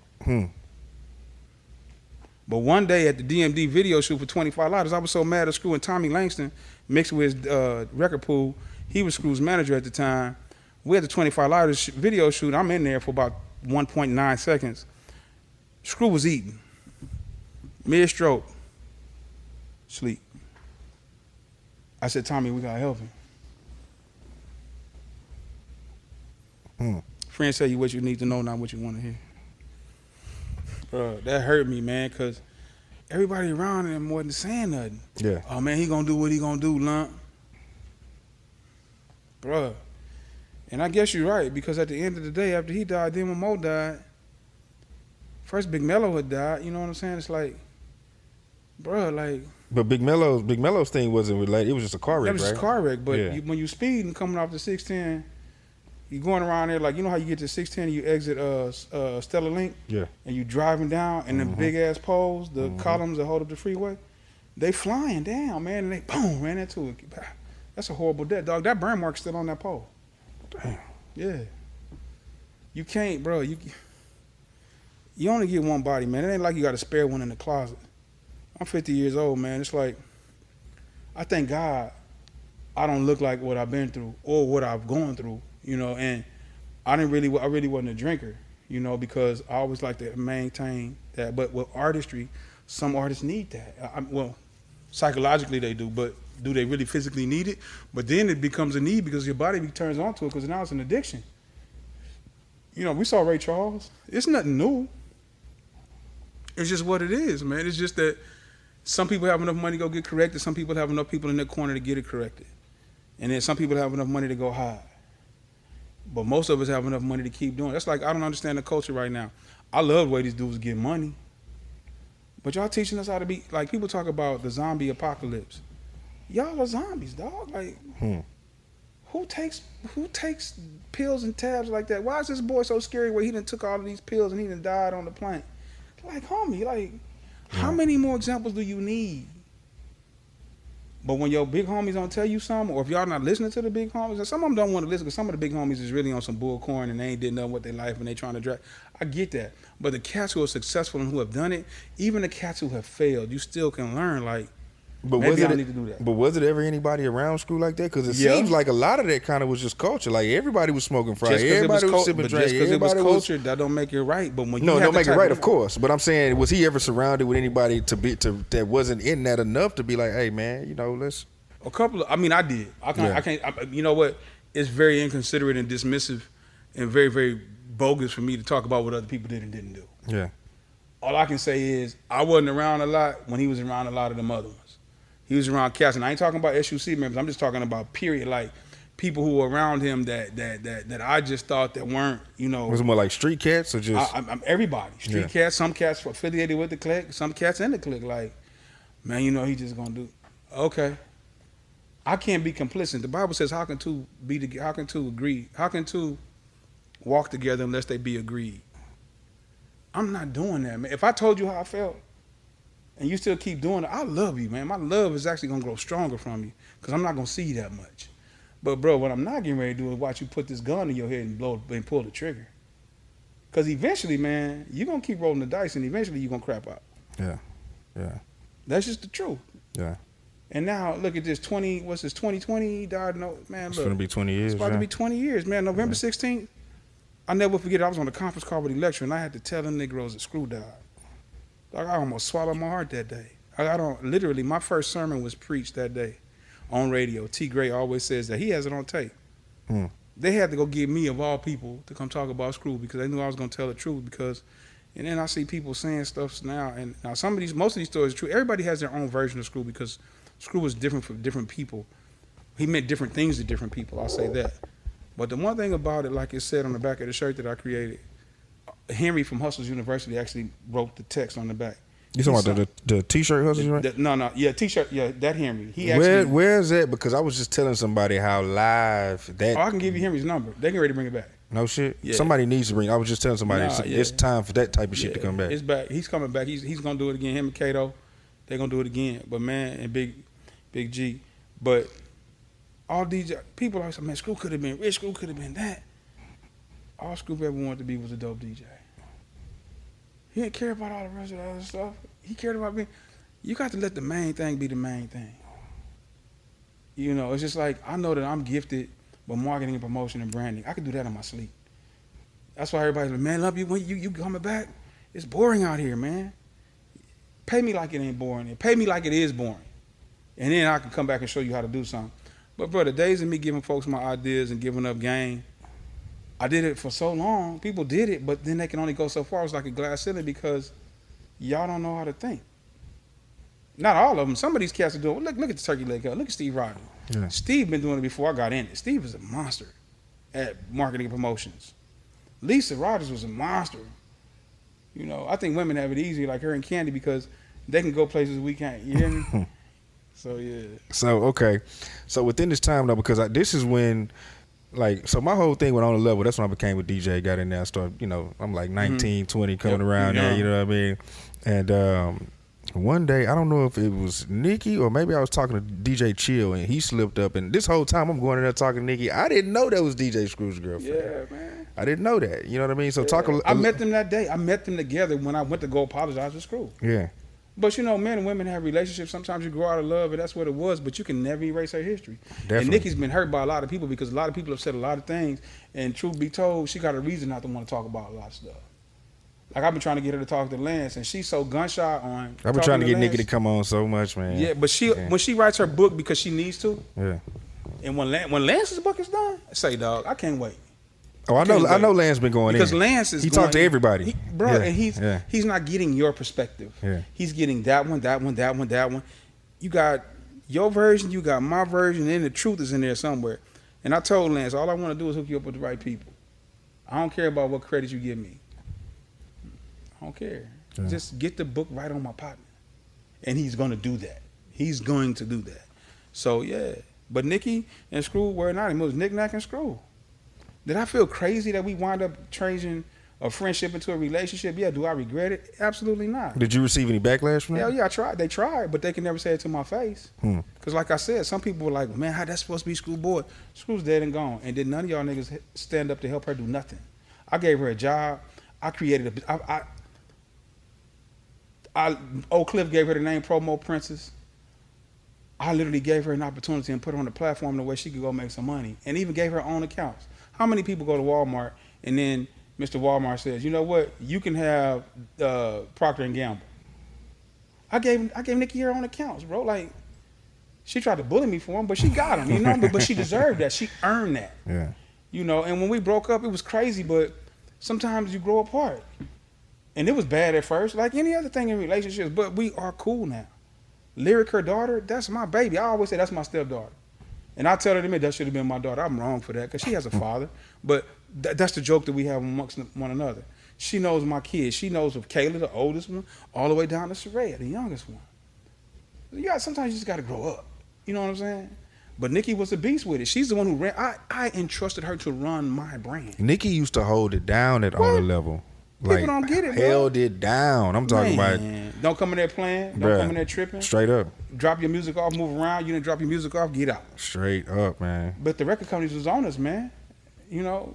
But one day at the DMD video shoot for 25 Lighters, I was so mad at Screw and Tommy Langston mixed with his record pool. He was Screw's manager at the time. We had the 25 Lighters video shoot. I'm in there for about 1.9 seconds. Screw was eating. Mid-stroke. Sleep. I said, Tommy, we gotta help him. Friends tell you what you need to know, not what you want to hear. That hurt me, man, because everybody around him wasn't saying nothing. Yeah. Oh, man, he gonna do what he gonna do, lump. Bruh. And I guess you're right, because at the end of the day, after he died, then when Mo died, first Big Mello had died, you know what I'm saying? It's like, bruh, like. But Big Mello's thing wasn't related. It was just a car wreck, It was just a car wreck, but when you speeding coming off the 610, you going around there like, you know how you get to 610 and you exit Stella Link? Yeah. And you driving down and them big ass poles, the columns that hold up the freeway, they flying down, man, and they boom, ran into it. That's a horrible death, dog. That burn mark's still on that pole. Damn. Yeah. You can't, bro. You only get one body, man. It ain't like you got a spare one in the closet. I'm 50 years old, man. It's like, I thank God I don't look like what I've been through or what I've gone through, and I really wasn't a drinker, because I always like to maintain that. But with artistry, some artists need that. Well, psychologically they do, but do they really physically need it? But then it becomes a need because your body turns onto it because now it's an addiction. We saw Ray Charles. It's nothing new. It's just what it is, man. It's just that some people have enough money to go get corrected. Some people have enough people in their corner to get it corrected. And then some people have enough money to go hide. But most of us have enough money to keep doing it. That's like, I don't understand the culture right now. I love the way these dudes get money. But y'all teaching us how to be, like, people talk about the zombie apocalypse. Y'all are zombies, dog. Like, who takes pills and tabs like that? Why is this boy so scary where he done took all of these pills and he done died on the plane? Like, homie, like, how many more examples do you need? But when your big homies don't tell you something, or if y'all not listening to the big homies, and some of them don't want to listen because some of the big homies is really on some bullcorn and they ain't did nothing with their life and they trying to drag. I get that. But the cats who are successful and who have done it, even the cats who have failed, you still can learn, like, maybe I need to do that. But was it ever anybody around Screw like that? Because it seems like a lot of that kind of was just culture. Like, everybody was smoking Friday. Everybody was sipping drink. Just because it was culture, that don't make it right. But when don't make it right, of course. But I'm saying, was he ever surrounded with anybody that wasn't in that enough to be like, hey, man, let's... A couple of, I mean, I did. I can't. You know what? It's very inconsiderate and dismissive, and very, very bogus for me to talk about what other people did and didn't do. Yeah. All I can say is I wasn't around a lot when he was around a lot of them other ones. He was around cats, and I ain't talking about SUC members. I'm just talking about period, like people who were around him that I just thought that weren't, you know. Was it more like street cats or just I'm everybody? Street cats. Some cats affiliated with the clique. Some cats in the clique. Like, man, you know, he just gonna do. Okay. I can't be complicit. The Bible says, how can two agree? How can two walk together unless they be agreed? I'm not doing that, man. If I told you how I felt and you still keep doing it, I love you, man. My love is actually going to grow stronger from you because I'm not going to see you that much. But, bro, what I'm not getting ready to do is watch you put this gun in your head and pull the trigger. Because eventually, man, you're going to keep rolling the dice and eventually you're going to crap out. Yeah. Yeah. That's just the truth. Yeah. And now, look at this 2020? He died, no, man, look. It's going to be 20 years. It's about to be 20 years, man. November 16th. I'll never forget it. I was on the conference call with the lecturer, and I had to tell them Negroes that Screw died. Like, I almost swallowed my heart that day. Literally, my first sermon was preached that day on radio. T. Gray always says that. He has it on tape. They had to go get me, of all people, to come talk about Screw because they knew I was going to tell the truth. And then I see people saying stuff now, and now most of these stories are true. Everybody has their own version of Screw because Screw was different for different people. He meant different things to different people, I'll say that. But the one thing about it, like it said on the back of the shirt that I created, Henry from Hustlers University actually wrote the text on the back. You talking about the T-shirt Hustlers, right? No, yeah, T-shirt, yeah, that Henry. Where's that? Because I was just telling somebody how live that. Oh, I can give you Henry's number. They can ready to bring it back. No shit. Yeah. Somebody needs to bring. I was just telling somebody it's time for that type of shit to come back. It's back. He's coming back. He's gonna do it again. Him and Kato, they're gonna do it again. But man, and Big G, but. All these people always say, man, Screw could have been rich, Screw could have been that. All Screw ever wanted to be was a dope DJ. He didn't care about all the rest of the other stuff. He cared about being, you got to let the main thing be the main thing. You know, it's just like, I know that I'm gifted with marketing and promotion and branding. I can do that in my sleep. That's why everybody's like, man, love you, when you coming back? It's boring out here, man. Pay me like it ain't boring. And pay me like it is boring. And then I can come back and show you how to do something. But, bro, the days of me giving folks my ideas and giving up game, I did it for so long. People did it, but then they can only go so far. It's like a glass ceiling because y'all don't know how to think. Not all of them. Some of these cats are doing, look at the turkey leg up. Look at Steve Rogers. Yeah. Steve been doing it before I got in it. Steve was a monster at marketing and promotions. Lisa Rogers was a monster. You know, I think women have it easier like her and Candy because they can go places we can't. You hear me? So, yeah. So, okay. So, within this time, though, because this is when, like, so my whole thing went on a level. That's when I became a DJ, got in there, started, you know, I'm like 19, 20, coming around there, you know what I mean? And one day, I don't know if it was Nikki or maybe I was talking to DJ Chill, and he slipped up. And this whole time, I'm going in there talking to Nikki. I didn't know that was DJ Screw's girlfriend. Yeah, man. I didn't know that. You know what I mean? So, I met them that day. I met them together when I went to go apologize to Screw. Yeah. But, you know, men and women have relationships. Sometimes you grow out of love, and that's what it was. But you can never erase her history. Definitely. And Nikki's been hurt by a lot of people because a lot of people have said a lot of things. And truth be told, she got a reason not to want to talk about a lot of stuff. Like, I've been trying to get her to talk to Lance, and she's so gun-shy on I've been trying to get Lance. Nikki to come on so much, man. Yeah, but when she writes her book because she needs to. Yeah. And when Lance's book is done, say, dog, I can't wait. Oh, I know Lance been going because in. Lance is he talked to everybody. And he's not getting your perspective. Yeah. He's getting that one. You got your version, you got my version, and then the truth is in there somewhere. And I told Lance, all I want to do is hook you up with the right people. I don't care about what credit you give me. I don't care. Yeah. Just get the book right on my partner. And he's going to do that. He's going to do that. So, yeah. But Nikki and Screw were not. It was Nick, Nack, and Screw. Did I feel crazy that we wound up changing a friendship into a relationship? Yeah. Do I regret it? Absolutely not. Did you receive any backlash from that? Hell yeah, I tried. They tried, but they can never say it to my face. Because like I said, some people were like, man, how that's supposed to be Screw boy? Screw's dead and gone. And then none of y'all niggas stand up to help her do nothing. I gave her a job. I created Oak Cliff gave her the name Promo Princess. I literally gave her an opportunity and put her on the platform the way she could go make some money. And even gave her own accounts. How many people go to Walmart and then Mr. Walmart says, you know what, you can have Procter & Gamble. I gave Nikki her own accounts, bro. Like, She tried to bully me for him, but she got him, you know. But she deserved that. She earned that. Yeah. You know, and when we broke up, it was crazy, but sometimes you grow apart. And it was bad at first, like any other thing in relationships, but we are cool now. Lyric, her daughter, that's my baby. I always say that's my stepdaughter. And I tell her to admit that should have been my daughter. I'm wrong for that because she has a father. But that's the joke that we have amongst one another. She knows my kids. She knows of Kayla, the oldest one, all the way down to Soraya, the youngest one. Sometimes you just got to grow up. You know what I'm saying? But Nikki was a beast with it. She's the one who ran. I entrusted her to run my brand. Nikki used to hold it down at on the level. People don't get it, bro. Held it down. I'm talking about. Don't come in there playing. Don't come in there tripping. Straight up. Drop your music off, move around. You didn't drop your music off, get out. Straight up, man. But the record companies was on us, man. You know,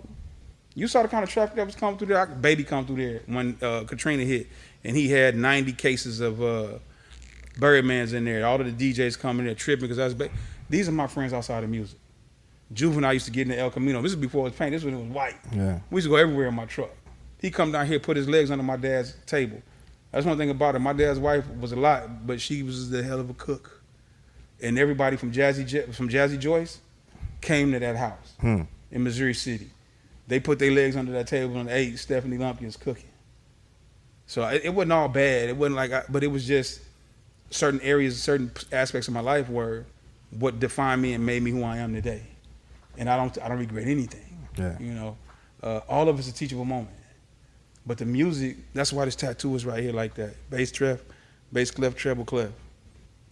you saw the kind of traffic that was coming through there. Baby come through there when Katrina hit, and he had 90 cases of Birdmans in there. All of the DJs coming there tripping because that's these are my friends outside of music. Juvenile used to get in the El Camino. This is before it was paint. This was when it was white. Yeah. We used to go everywhere in my truck. He come down here, put his legs under my dad's table. That's one thing about it. My dad's wife was a lot, but she was the hell of a cook. And everybody from Jazzy Joyce came to that house in Missouri City. They put their legs under that table and ate Stephanie Lumpkin's cooking. So it wasn't all bad. It wasn't but it was just certain areas, certain aspects of my life were what defined me and made me who I am today. And I don't regret anything. Yeah. You know, all of it's a teachable moment. But the music, that's why this tattoo is right here like that. Bass clef, treble clef.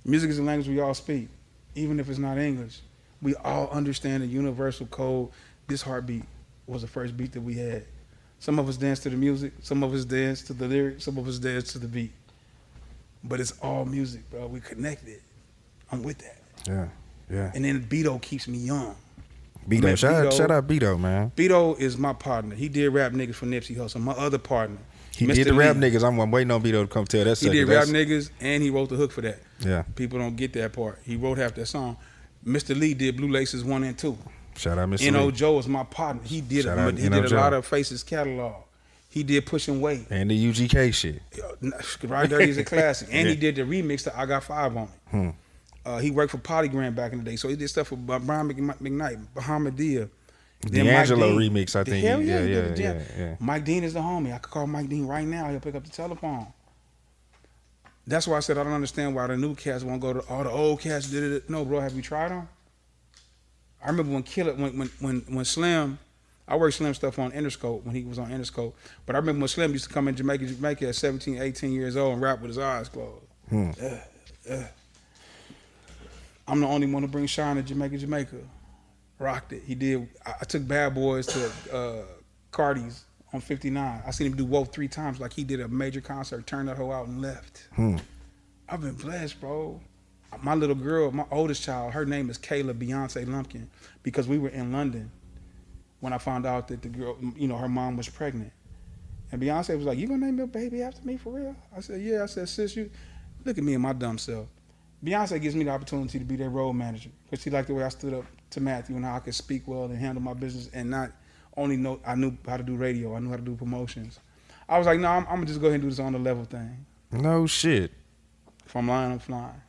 Music is a language we all speak, even if it's not English. We all understand the universal code. This heartbeat was the first beat that we had. Some of us dance to the music, some of us dance to the lyrics, some of us dance to the beat. But it's all music, bro. We connected. I'm with that. Yeah, yeah. And then Beto keeps me young. Beto, shout out Beto, man. Beto is my partner. He did Rap Niggas for Nipsey Hussle. My other partner. He did the Rap Niggas. I'm waiting on Beto to come tell that. He did Rap Niggas, and he wrote the hook for that. Yeah. People don't get that part. He wrote half that song. Mr. Lee did Blue Laces 1 and 2. Shout out Mr. Lee. N.O. Joe is my partner. He did a lot of Faces catalog. He did Pushing Weight. And the UGK shit. Right there, he's a classic. And he did the remix to I Got 5 on it. He worked for Polygram back in the day, so he did stuff for Brian McKnight, Bahamadia. D'Angelo remix, I think. Yeah. Mike Dean is the homie. I could call Mike Dean right now. He'll pick up the telephone. That's why I said I don't understand why the new cats won't go to all the old cats did it. No, bro, have you tried them? I remember when Slim, I worked Slim stuff on Interscope when he was on Interscope. But I remember when Slim used to come in Jamaica at 17, 18 years old and rap with his eyes closed. I'm the only one to bring Shine to Jamaica. Rocked it. He did. I took Bad Boys to Cardi's on 59. I seen him do Wolf 3 times. Like he did a major concert, turned that hoe out and left. I've been blessed, bro. My little girl, my oldest child, her name is Kayla Beyonce Lumpkin because we were in London when I found out that the girl, her mom was pregnant. And Beyonce was like, "You gonna name your baby after me for real?" I said, "Yeah." I said, "Sis, you look at me and my dumb self." Beyonce gives me the opportunity to be their road manager because she liked the way I stood up to Matthew and how I could speak well and handle my business and not only know I knew how to do radio, I knew how to do promotions. I was like, no, I'm gonna just go ahead and do this on the level thing. No shit. If I'm lying, I'm flying.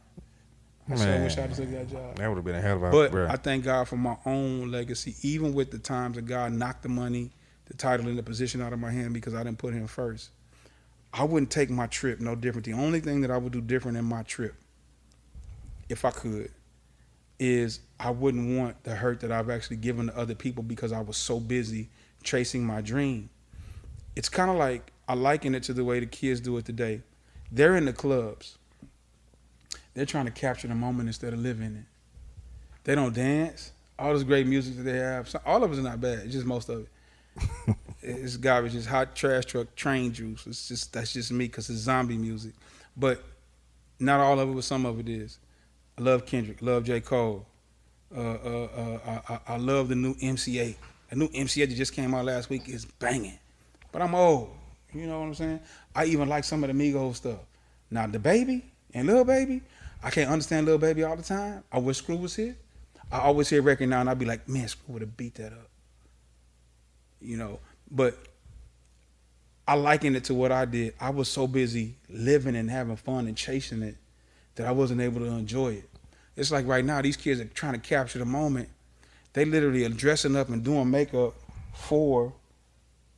I so wish I'd took that job. That would have been a hell of a But bro. I thank God for my own legacy, even with the times that God knocked the money, the title, and the position out of my hand because I didn't put him first. I wouldn't take my trip no different. The only thing that I would do different in my trip, if I could, is I wouldn't want the hurt that I've actually given to other people because I was so busy chasing my dream. It's kind of like, I liken it to the way the kids do it today. They're in the clubs. They're trying to capture the moment instead of live in it. They don't dance. All this great music that they have, all of it's not bad. It's just most of it. It's garbage. It's hot trash truck train juice. That's just me because it's zombie music. But not all of it, but some of it is. I love Kendrick. Love J. Cole. I love the new MC8. The new MC8 that just came out last week is banging. But I'm old. You know what I'm saying? I even like some of the Migos stuff. Now, the Baby and Lil Baby, I can't understand Lil Baby all the time. I wish Screw was here. I always hear a record now and I'd be like, man, Screw would have beat that up. But I liken it to what I did. I was so busy living and having fun and chasing it that I wasn't able to enjoy it. It's like right now these kids are trying to capture the moment. They literally are dressing up and doing makeup for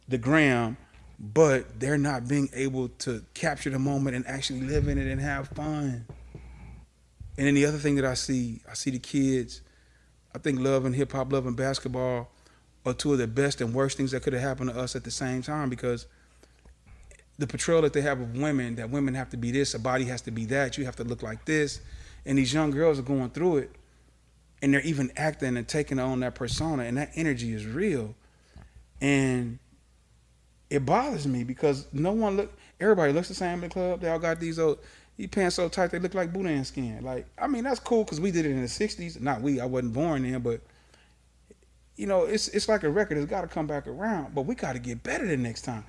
the gram, but they're not being able to capture the moment and actually live in it and have fun. And then the other thing that I see the kids, I think love and hip hop, love and basketball are two of the best and worst things that could have happened to us at the same time, because the portrayal that they have of women, that women have to be this, a body has to be that, you have to look like this. And these young girls are going through it, and they're even acting and taking on that persona, and that energy is real. And it bothers me because everybody looks the same in the club. They all got these pants so tight they look like Boudin skin. Like, I mean, that's cool because we did it in the 60s. Not we, I wasn't born then, but you know, it's like a record. It's got to come back around, but we got to get better the next time.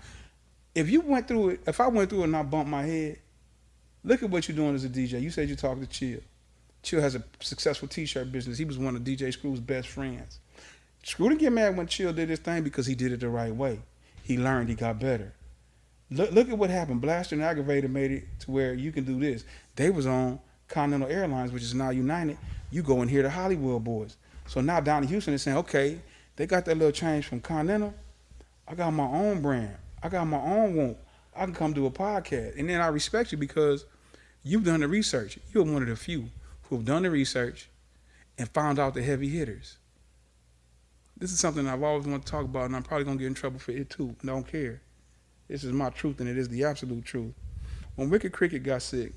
If I went through it and I bumped my head, look at what you're doing as a DJ. You said you talked to Chill. Chill has a successful t-shirt business. He was one of DJ Screw's best friends. Screw didn't get mad when Chill did his thing because he did it the right way. He learned, he got better. Look at what happened. Blaster and Aggravator made it to where you can do this. They was on Continental Airlines, which is now United. You go and hear the Hollywood boys. So now Donnie Houston is saying, okay, they got that little change from Continental. I got my own brand. I got my own whoop. I can come do a podcast. And then I respect you because you've done the research. You're one of the few who have done the research and found out the heavy hitters. This is something I've always wanted to talk about, and I'm probably going to get in trouble for it too. Don't care. This is my truth, and it is the absolute truth. When Wicked Cricket got sick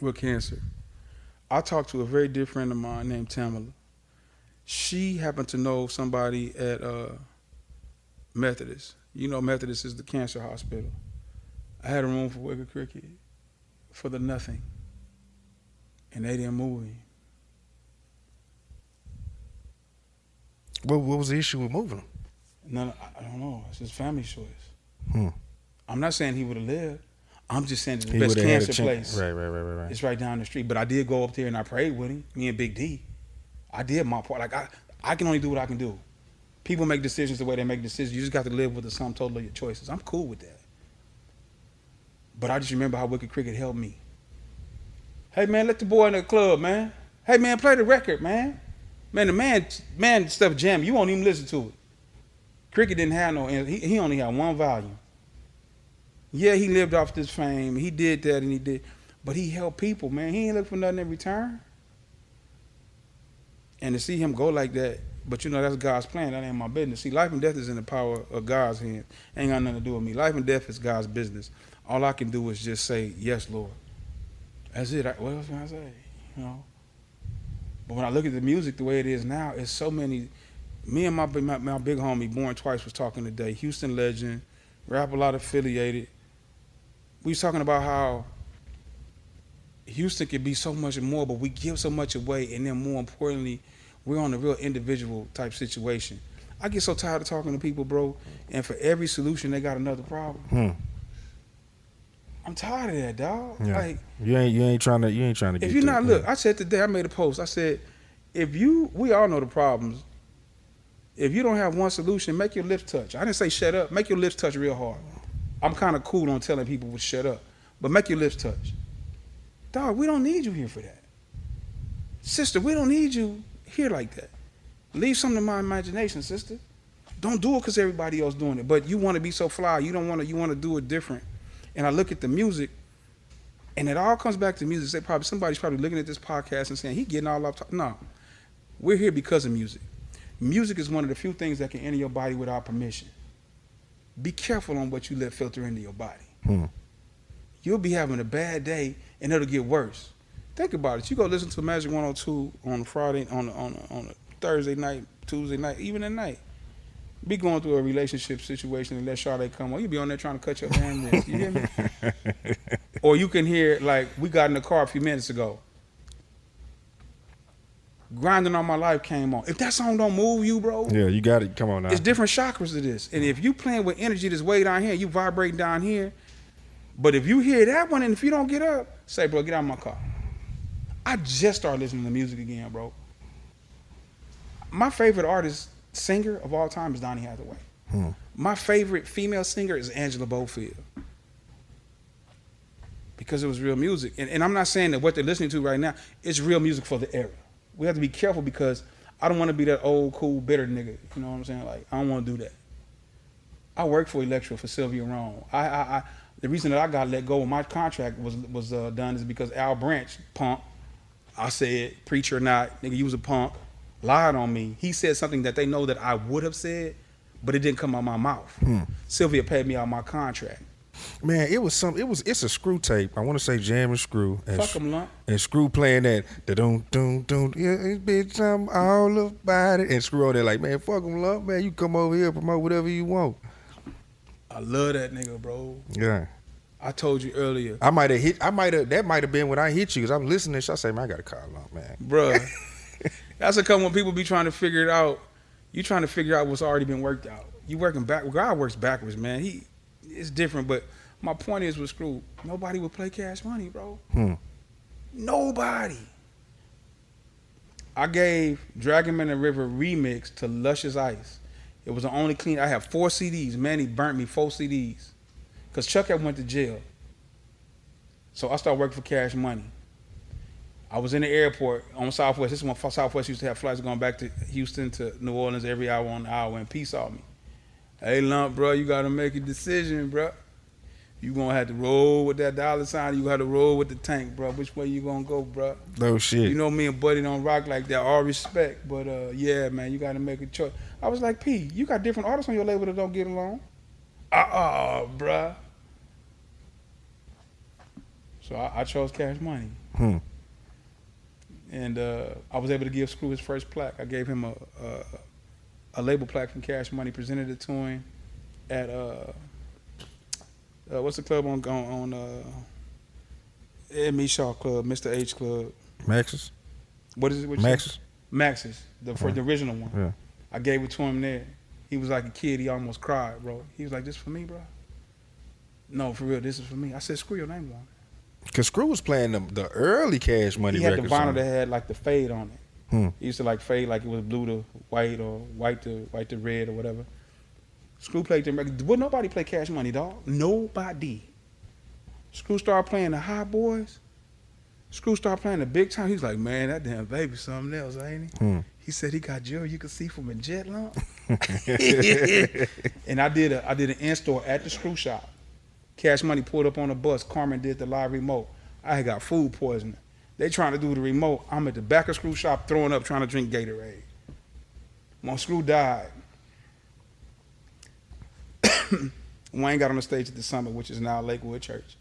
with cancer, I talked to a very dear friend of mine named Tamala. She happened to know somebody at Methodist. You know Methodist is the cancer hospital. I had a room for Wicked Cricket for the nothing, and they didn't move him. What was the issue with moving him? No, I don't know. It's his family choice. I'm not saying he would have lived. I'm just saying it's the best cancer place. Right. It's right down the street. But I did go up there and I prayed with him, me and Big D. I did my part. Like, I can only do what I can do. People make decisions the way they make decisions. You just got to live with the sum total of your choices. I'm cool with that. But I just remember how Wicked Cricket helped me. Hey, man, let the boy in the club, man. Hey, man, play the record, man. Man, the man stuff jam. You won't even listen to it. Cricket didn't have no, he only had one volume. Yeah, he lived off this fame. He did that and he did, but he helped people, man. He ain't look for nothing in return. And to see him go like that, but you know, that's God's plan. That ain't my business. See, life and death is in the power of God's hand. Ain't got nothing to do with me. Life and death is God's business. All I can do is just say, yes, Lord. That's it. What else can I say? You know? But when I look at the music the way it is now, it's so many. Me and my big homie, Born Twice, was talking today. Houston legend, Rap a Lot affiliated. We was talking about how Houston could be so much more, but we give so much away, and then more importantly, we're on a real individual type situation. I get so tired of talking to people, bro, and for every solution they got another problem. I'm tired of that, dog. Yeah. Like, you ain't trying to get if you're not, look, I said today, I made a post. I said, we all know the problems. If you don't have one solution, make your lips touch. I didn't say shut up. Make your lips touch real hard. I'm kind of cool on telling people to shut up, but make your lips touch. Dog, we don't need you here for that. Sister, we don't need you here like that. Leave something to my imagination, sister. Don't do it because everybody else doing it, but you want to be so fly. You want to do it different. And I look at the music, and it all comes back to music. Somebody's probably looking at this podcast and saying, he getting all off. No, we're here because of music. Music is one of the few things that can enter your body without permission. Be careful on what you let filter into your body. You'll be having a bad day, and it'll get worse. Think about it. You go listen to Magic 102 on Friday, on a Thursday night, Tuesday night, even at night. Be going through a relationship situation and let Sade come on. You be on there trying to cut your hand wrist. You hear me? Or you can hear, like, we got in the car a few minutes ago. Grinding on My Life came on. If that song don't move you, bro. Yeah, you got it. Come on now. It's different chakras to this. And if you playing with energy that's way down here, you vibrating down here. But if you hear that one and if you don't get up, say, bro, get out of my car. I just started listening to music again, bro. My favorite artist, singer of all time is Donnie Hathaway. My favorite female singer is Angela Bofield. because it was real music. And I'm not saying that what they're listening to right now is real music for the era. We have to be careful because I don't want to be that old, cool, bitter nigga. You know what I'm saying? Like, I don't want to do that. I worked for Electro for Sylvia Rome. The reason that I got let go when my contract was done is because Al Branch, punk, I said, preach or not, nigga, you was a punk, lied on me. He said something that they know that I would have said, but it didn't come out my mouth. Sylvia paid me out my contract. Man, it's a Screw tape. I want to say Jam and Screw. And Fuck 'em, lump. And Screw playing that, da-dum, yeah, bitch, I'm all about it. And Screw on there like, man, fuck 'em, lump, man, you come over here, promote whatever you want. I love that nigga, bro. Yeah. I told you earlier. That might have been when I hit you, because I'm listening. So I say, man, I got to call lump, man. Bruh. That's a come when people be trying to figure it out. You trying to figure out what's already been worked out. You working back. God works backwards, man. It's different, but my point is with Screw, nobody would play Cash Money, bro. Nobody. I gave Dragonman and River remix to Luscious Ice. It was the only clean. I have 4 CDs. Manny burnt me 4 CDs. Because Chuck had went to jail. So I started working for Cash Money. I was in the airport on Southwest. This is when Southwest used to have flights going back to Houston to New Orleans every hour on the hour, and P saw me. Hey, lump, bro, you got to make a decision, bro. You going to have to roll with that dollar sign, or you got to roll with the tank, bro. Which way you going to go, bro? No shit. You know me and Buddy don't rock like that, all respect. But, yeah, man, you got to make a choice. I was like, P, you got different artists on your label that don't get along. Bruh. So I chose Cash Money. And I was able to give Screw his first plaque. I gave him a label plaque from Cash Money, presented it to him at what's the club on Ed Meshaw Club, Mr. H Club. Max's? What is it? Max's? Max's, the original one. Yeah. I gave it to him there. He was like a kid. He almost cried, bro. He was like, "This for me, bro." No, for real, this is for me. I said, "Screw your name on it." Because Screw was playing the early Cash Money records. He had the vinyl that had like the fade on it. He used to like fade like it was blue to white or white to red or whatever. Screw played them records. Would nobody play Cash Money, dog? Nobody. Screw started playing the Hot Boys. Screw started playing the Big Time. He was like, man, that damn baby's something else, ain't he? He said he got jewelry you could see from a jet lamp. And I did an in-store at the Screw shop. Cash Money pulled up on a bus. Carmen did the live remote. I had got food poisoning. They trying to do the remote. I'm at the back of Screw shop throwing up trying to drink Gatorade. When Screw died, Wayne got on the stage at the Summit, which is now Lakewood Church.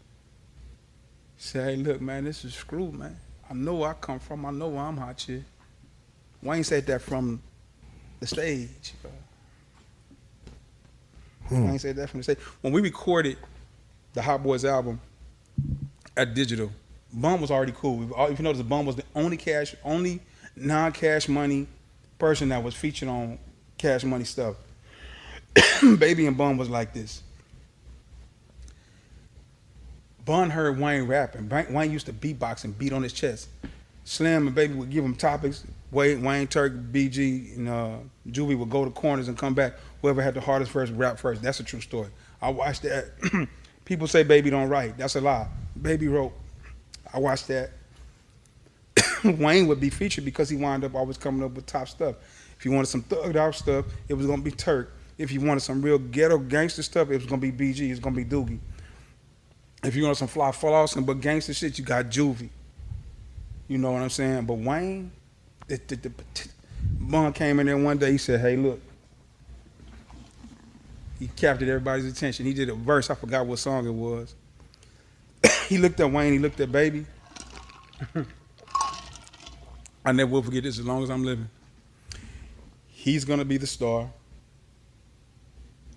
He said, hey, look, man, this is Screw, man. I know where I come from. I know where I'm hot shit. Wayne said that from the stage. Wayne said that from the stage. When we recorded the Hot Boys album at Digital, Bum was already cool. If you notice, Bum was the only non-Cash Money person that was featured on Cash Money stuff. Baby and Bum was like this. Bun heard Wayne rapping. Wayne used to beatbox and beat on his chest. Slim and Baby would give him topics. Wayne, Turk, BG, and Juvie would go to corners and come back. Whoever had the hardest verse would rap first. That's a true story. I watched that. People say Baby don't write. That's a lie. Baby wrote. I watched that. Wayne would be featured because he wound up always coming up with top stuff. If you wanted some thugged out stuff, it was going to be Turk. If you wanted some real ghetto gangster stuff, it was going to be BG. It's going to be Doogie. If you wanted some fly flossing but gangster shit, you got Juvie. You know what I'm saying? But Wayne, Bun came in there one day. He said, hey, look. He captured everybody's attention. He did a verse. I forgot what song it was. He looked at Wayne. He looked at Baby. I never will forget this as long as I'm living. He's going to be the star.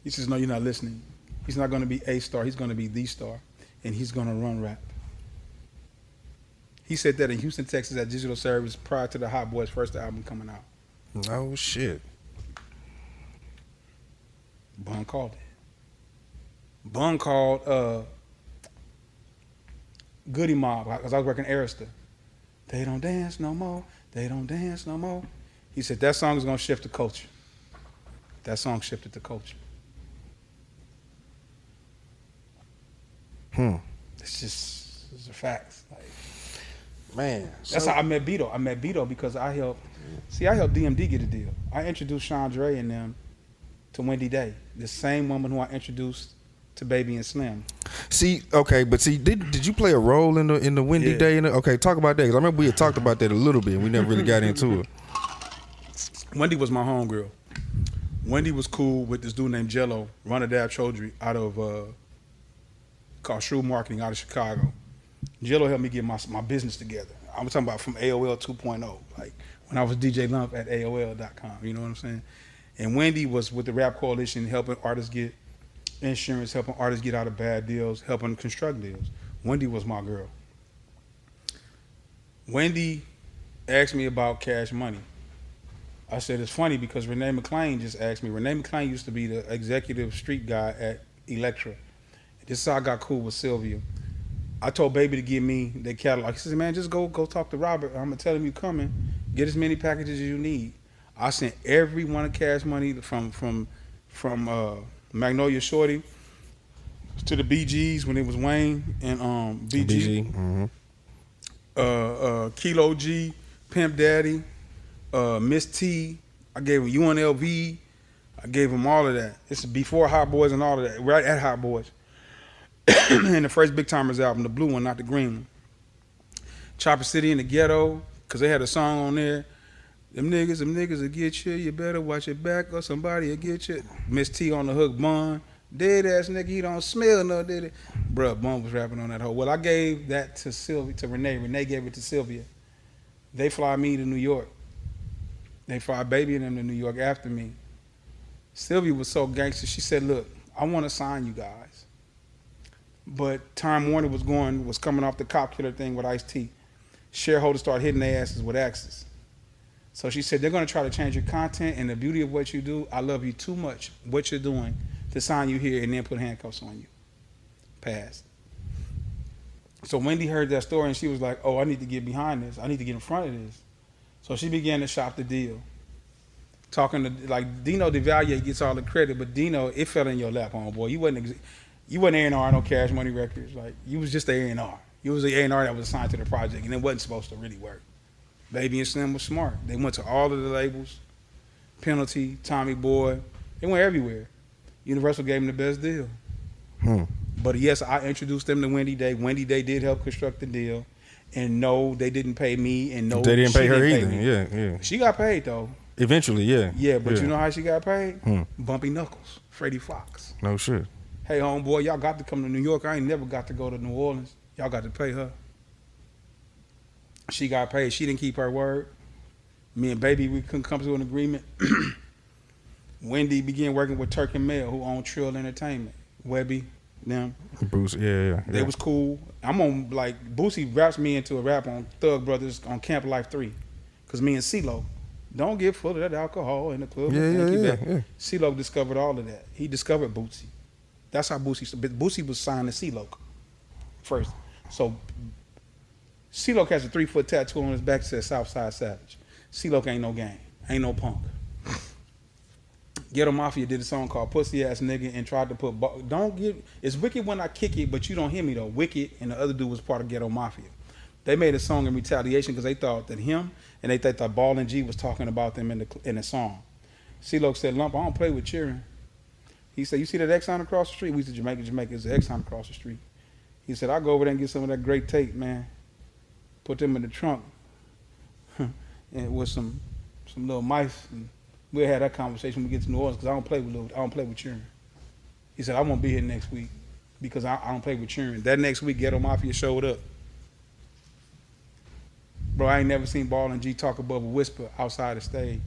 He says, no, you're not listening. He's not going to be a star. He's going to be the star. And he's going to run rap. He said that in Houston, Texas at Digital Service prior to the Hot Boys' first album coming out. Oh, shit. Bun called it. Bun called Goody Mob, because I was working Arista. They don't dance no more. They don't dance no more. He said that song is going to shift the culture. That song shifted the culture. It's just, It's the facts. Like, Man, that's how I met Beto. I met Beto because I helped DMD get a deal. I introduced Chandre and them to Wendy Day, the same woman who I introduced to Baby and Slim. See, okay, but see, did you play a role in the Wendy Day? Okay, talk about that because I remember we had talked about that a little bit. And we never really got into it. Wendy was my homegirl. Wendy was cool with this dude named Jello, Ronadab Chaudhry, out of called Shrewd Marketing out of Chicago. Jello helped me get my business together. I'm talking about from AOL 2.0, like when I was DJ Lump at AOL.com. You know what I'm saying? And Wendy was with the Rap Coalition, helping artists get insurance, helping artists get out of bad deals, helping construct deals. Wendy was my girl. Wendy asked me about Cash Money. I said, it's funny because Renee McClain just asked me. Renee McClain used to be the executive street guy at Elektra. This is how I got cool with Sylvia. I told Baby to give me the catalog. He said, man, just go talk to Robert. I'm going to tell him you coming. Get as many packages as you need. I sent every one of Cash Money from Magnolia Shorty to the BGs when it was Wayne and BG. Kilo G, Pimp Daddy, Miss T. I gave him UNLV. I gave him all of that. This is before Hot Boys and all of that. Right at Hot Boys. And the first Big Timers album, the blue one, not the green one. Chopper City in the Ghetto, because they had a song on there. Them niggas will get you. You better watch your back or somebody will get you. Miss T on the hook, Bun. Dead ass nigga, he don't smell no, did it? Bruh, Bun was rapping on that whole. Well, I gave that to Sylvia, to Renee. Renee gave it to Sylvia. They fly me to New York. They fly Baby and them to New York after me. Sylvia was so gangster. She said, look, I want to sign you guys. But Time Warner was coming off the Cop Killer thing with Ice-T. Shareholders started hitting their asses with axes. So she said, they're going to try to change your content and the beauty of what you do. I love you too much, what you're doing, to sign you here and then put handcuffs on you. Passed. So Wendy heard that story and she was like, oh, I need to get behind this. I need to get in front of this. So she began to shop the deal. Talking to, like, Dino DeValier gets all the credit, but Dino, it fell in your lap, homeboy. You wasn't A&R no Cash Money Records. Like, you was just the A&R. You was the A&R that was assigned to the project, and it wasn't supposed to really work. Baby and Slim was smart. They went to all of the labels, Penalty, Tommy Boy. They went everywhere. Universal gave them the best deal. But yes, I introduced them to Wendy Day. Wendy Day did help construct the deal. And no, they didn't pay me. And no, they didn't pay her either. Yeah. She got paid, though. Eventually, yeah. Yeah, but you know how she got paid? Bumpy Knuckles, Freddie Fox. No shit. Hey, homeboy, y'all got to come to New York. I ain't never got to go to New Orleans. Y'all got to pay her. She got paid. She didn't keep her word. Me and Baby, we couldn't come to an agreement. Wendy began working with Turk and Mel, who owned Trill Entertainment. Webby, them. Bruce, yeah. They was cool. I'm on, like, Boosie raps me into a rap on Thug Brothers on Camp Life 3. Because me and CeeLo, don't get full of that alcohol in the club. Yeah. CeeLo discovered all of that. He discovered Boosie. That's how Boosie was signed to CeeLo first. So CeeLo has a 3-foot tattoo on his back that says Southside Savage. CeeLo ain't no gang, ain't no punk. Ghetto Mafia did a song called Pussy Ass Nigga and tried to put, it's Wicked When I Kick It, but you don't hear me though. Wicked and the other dude was part of Ghetto Mafia. They made a song in retaliation because they thought that him and they thought that Ball and G was talking about them in the song. CeeLo said, Lump, I don't play with cheering. He said, you see that Exxon across the street? We said, Jamaica, there's an Exxon across the street. He said, I'll go over there and get some of that great tape, man. Put them in the trunk and with some little mice. And we'll have that conversation when we get to New Orleans because I don't play with children. He said, I won't be here next week because I don't play with children. That next week, Ghetto Mafia showed up. Bro, I ain't never seen Ball and G talk above a whisper outside the stage.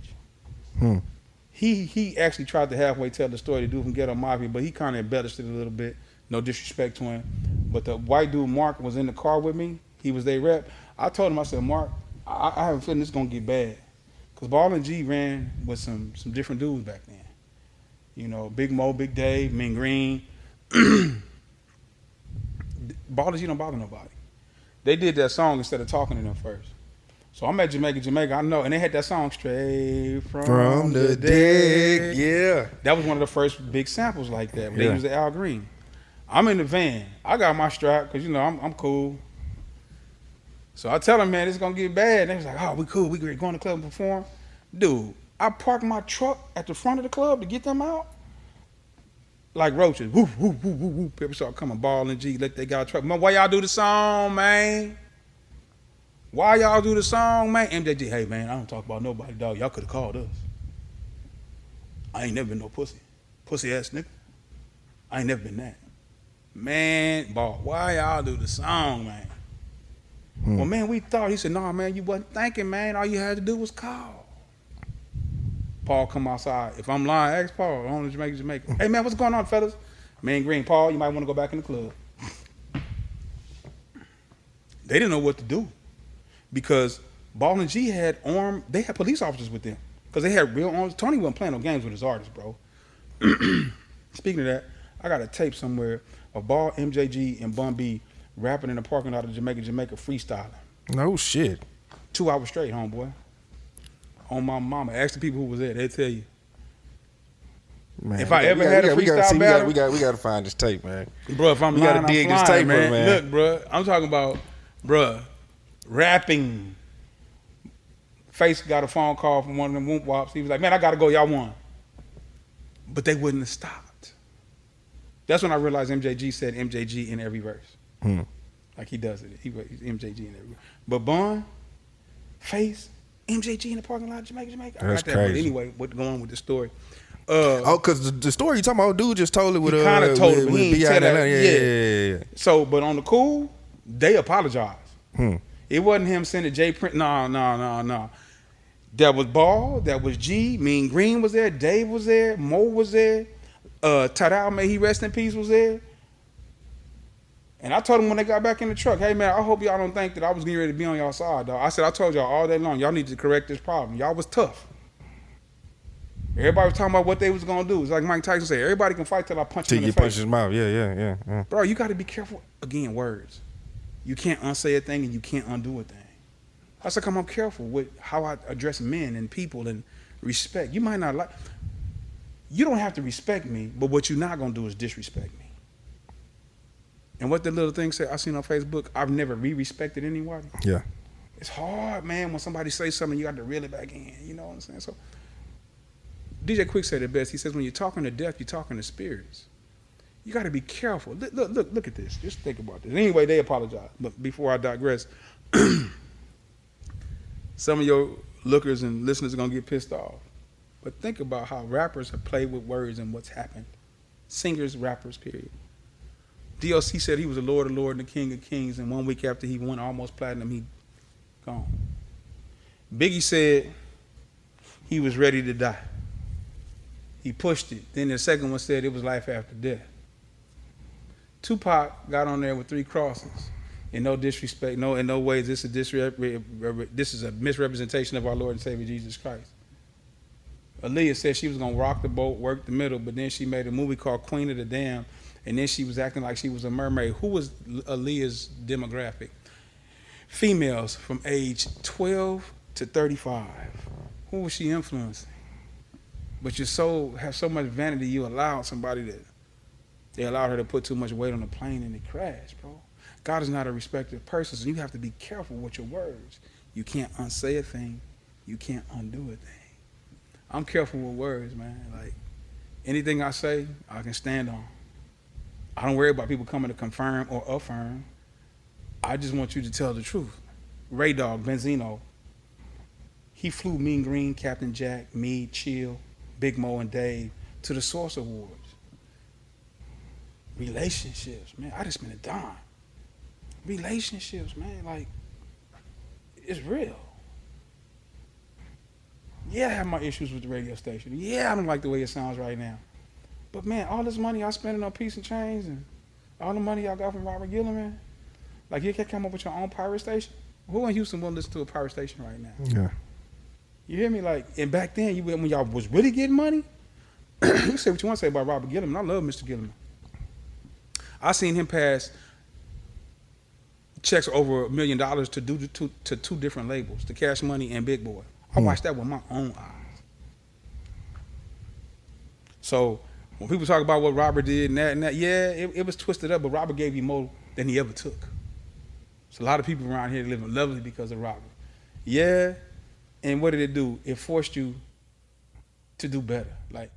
He actually tried to halfway tell the story to do from Ghetto Mafia, but he kind of embellished it a little bit. No disrespect to him. But the white dude, Mark, was in the car with me. He was their rep. I told him, I said, Mark, I have a feeling this is going to get bad. Because Ball and G ran with some different dudes back then. You know, Big Mo, Big Dave, Mean Green. Ball and G don't bother nobody. They did that song instead of talking to them first. So I'm at Jamaica, I know, and they had that song Straight from the Deck. Yeah. That was one of the first big samples like that. They used the Al Green. I'm in the van. I got my strap because, you know, I'm cool. So I tell him, man, it's gonna get bad. And they was like, oh, we cool, we great, go in the club and perform. Dude, I parked my truck at the front of the club to get them out. Like roaches. Woo, woo, woo, woo, woo. People start coming, Ball and G, let they got truck. Man, why y'all do the song, man? Why y'all do the song, man? MJG, hey man, I don't talk about nobody, dog. Y'all could have called us. I ain't never been no pussy. Pussy ass nigga. I ain't never been that. Man, Ball, why y'all do the song, man? Well, man, we thought. He said, nah, man, you wasn't thinking, man. All you had to do was call. Paul come outside. If I'm lying, ask Paul. On Jamaica. Hey, man, what's going on, fellas? Man, Green, Paul, you might want to go back in the club. They didn't know what to do because Ball and G had they had police officers with them because they had real arms. Tony wasn't playing no games with his artists, bro. Speaking of that, I got a tape somewhere of Ball, MJG, and Bun B rapping in the parking lot of Jamaica freestyling. No shit. 2 hours straight, homeboy. On my mama. Ask the people who was there. They'll tell you. Man, if I ever had a freestyle battle, we got to find this tape, man. Bro, if I'm we lying, gotta dig I'm this flying, tape, man. Look, bro, I'm talking about, bro, rapping. Face got a phone call from one of them whoop wops. He was like, man, I got to go. Y'all won. But they wouldn't have stopped. That's when I realized MJG said MJG in every verse. Like he does it. He's MJG in every verse. But Bun, Face, MJG in the parking lot of Jamaica. That's I got that. crazy. But anyway, what's going on with the story? Because the story you talking about, dude just told it with He kind of told it, but he ain't tell that. Yeah. So, but on the cool, they apologized. It wasn't him sending J Print. No. That was Ball. That was G. Mean Green was there. Dave was there. Mo was there. Tadal, may he rest in peace, was there. And I told them when they got back in the truck, hey man, I hope y'all don't think that I was getting ready to be on y'all side, dog. I said, I told y'all all day long, y'all need to correct this problem. Y'all was tough. Everybody was talking about what they was gonna do. It's like Mike Tyson said, everybody can fight till I punch him in the face. Till you punch his mouth, yeah. Bro, you gotta be careful. Again, words. You can't unsay a thing and you can't undo a thing. That's like I'm careful with how I address men and people and respect. You might not like, you don't have to respect me, but what you're not gonna do is disrespect me. And what the little thing said, I seen on Facebook, I've never re-respected anybody. Yeah. It's hard, man, when somebody says something, you got to reel it back in. You know what I'm saying? So, DJ Quick said it best. He says, when you're talking to death, you're talking to spirits. You got to be careful. Look at this. Just think about this. Anyway, they apologize. But before I digress, some of your lookers and listeners are going to get pissed off. But think about how rappers have played with words and what's happened. Singers, rappers, period. DLC said he was the Lord of Lords and the King of Kings, and 1 week after he won almost platinum, he gone. Biggie said he was ready to die. He pushed it. Then the second one said it was life after death. Tupac got on there with 3 crosses. In no disrespect, in no ways, this is a misrepresentation of our Lord and Savior Jesus Christ. Aaliyah said she was gonna rock the boat, work the middle, but then she made a movie called Queen of the Dam. And then she was acting like she was a mermaid. Who was Aaliyah's demographic? Females from age 12 to 35. Who was she influencing? But you have so much vanity, you allowed somebody they allowed her to put too much weight on the plane and it crashed, bro. God is not a respecter of persons, and you have to be careful with your words. You can't unsay a thing. You can't undo a thing. I'm careful with words, man. Like, anything I say, I can stand on. I don't worry about people coming to confirm or affirm. I just want you to tell the truth. Ray Dog, Benzino, he flew Mean Green, Captain Jack, me, Chill, Big Mo, and Dave to the Source Awards. Relationships, man. I just spent a dime. Relationships, man. Like, it's real. Yeah, I have my issues with the radio station. Yeah, I don't like the way it sounds right now. But man, all this money y'all spending on Peace and Chains and all the money y'all got from Robert Gilliman, like you can come up with your own pirate station. Who in Houston won't listen to a pirate station right now? Yeah. You hear me? Like, and back then, when y'all was really getting money, you say what you want to say about Robert Gilliman. I love Mr. Gilliman. I seen him pass checks over $1 million to 2 different labels, to Cash Money and Big Boy. I watched that with my own eyes. So when people talk about what Robert did and that, yeah, it was twisted up, but Robert gave you more than he ever took. There's a lot of people around here living lovely because of robbery. Yeah, and what did it do? It forced you to do better. Like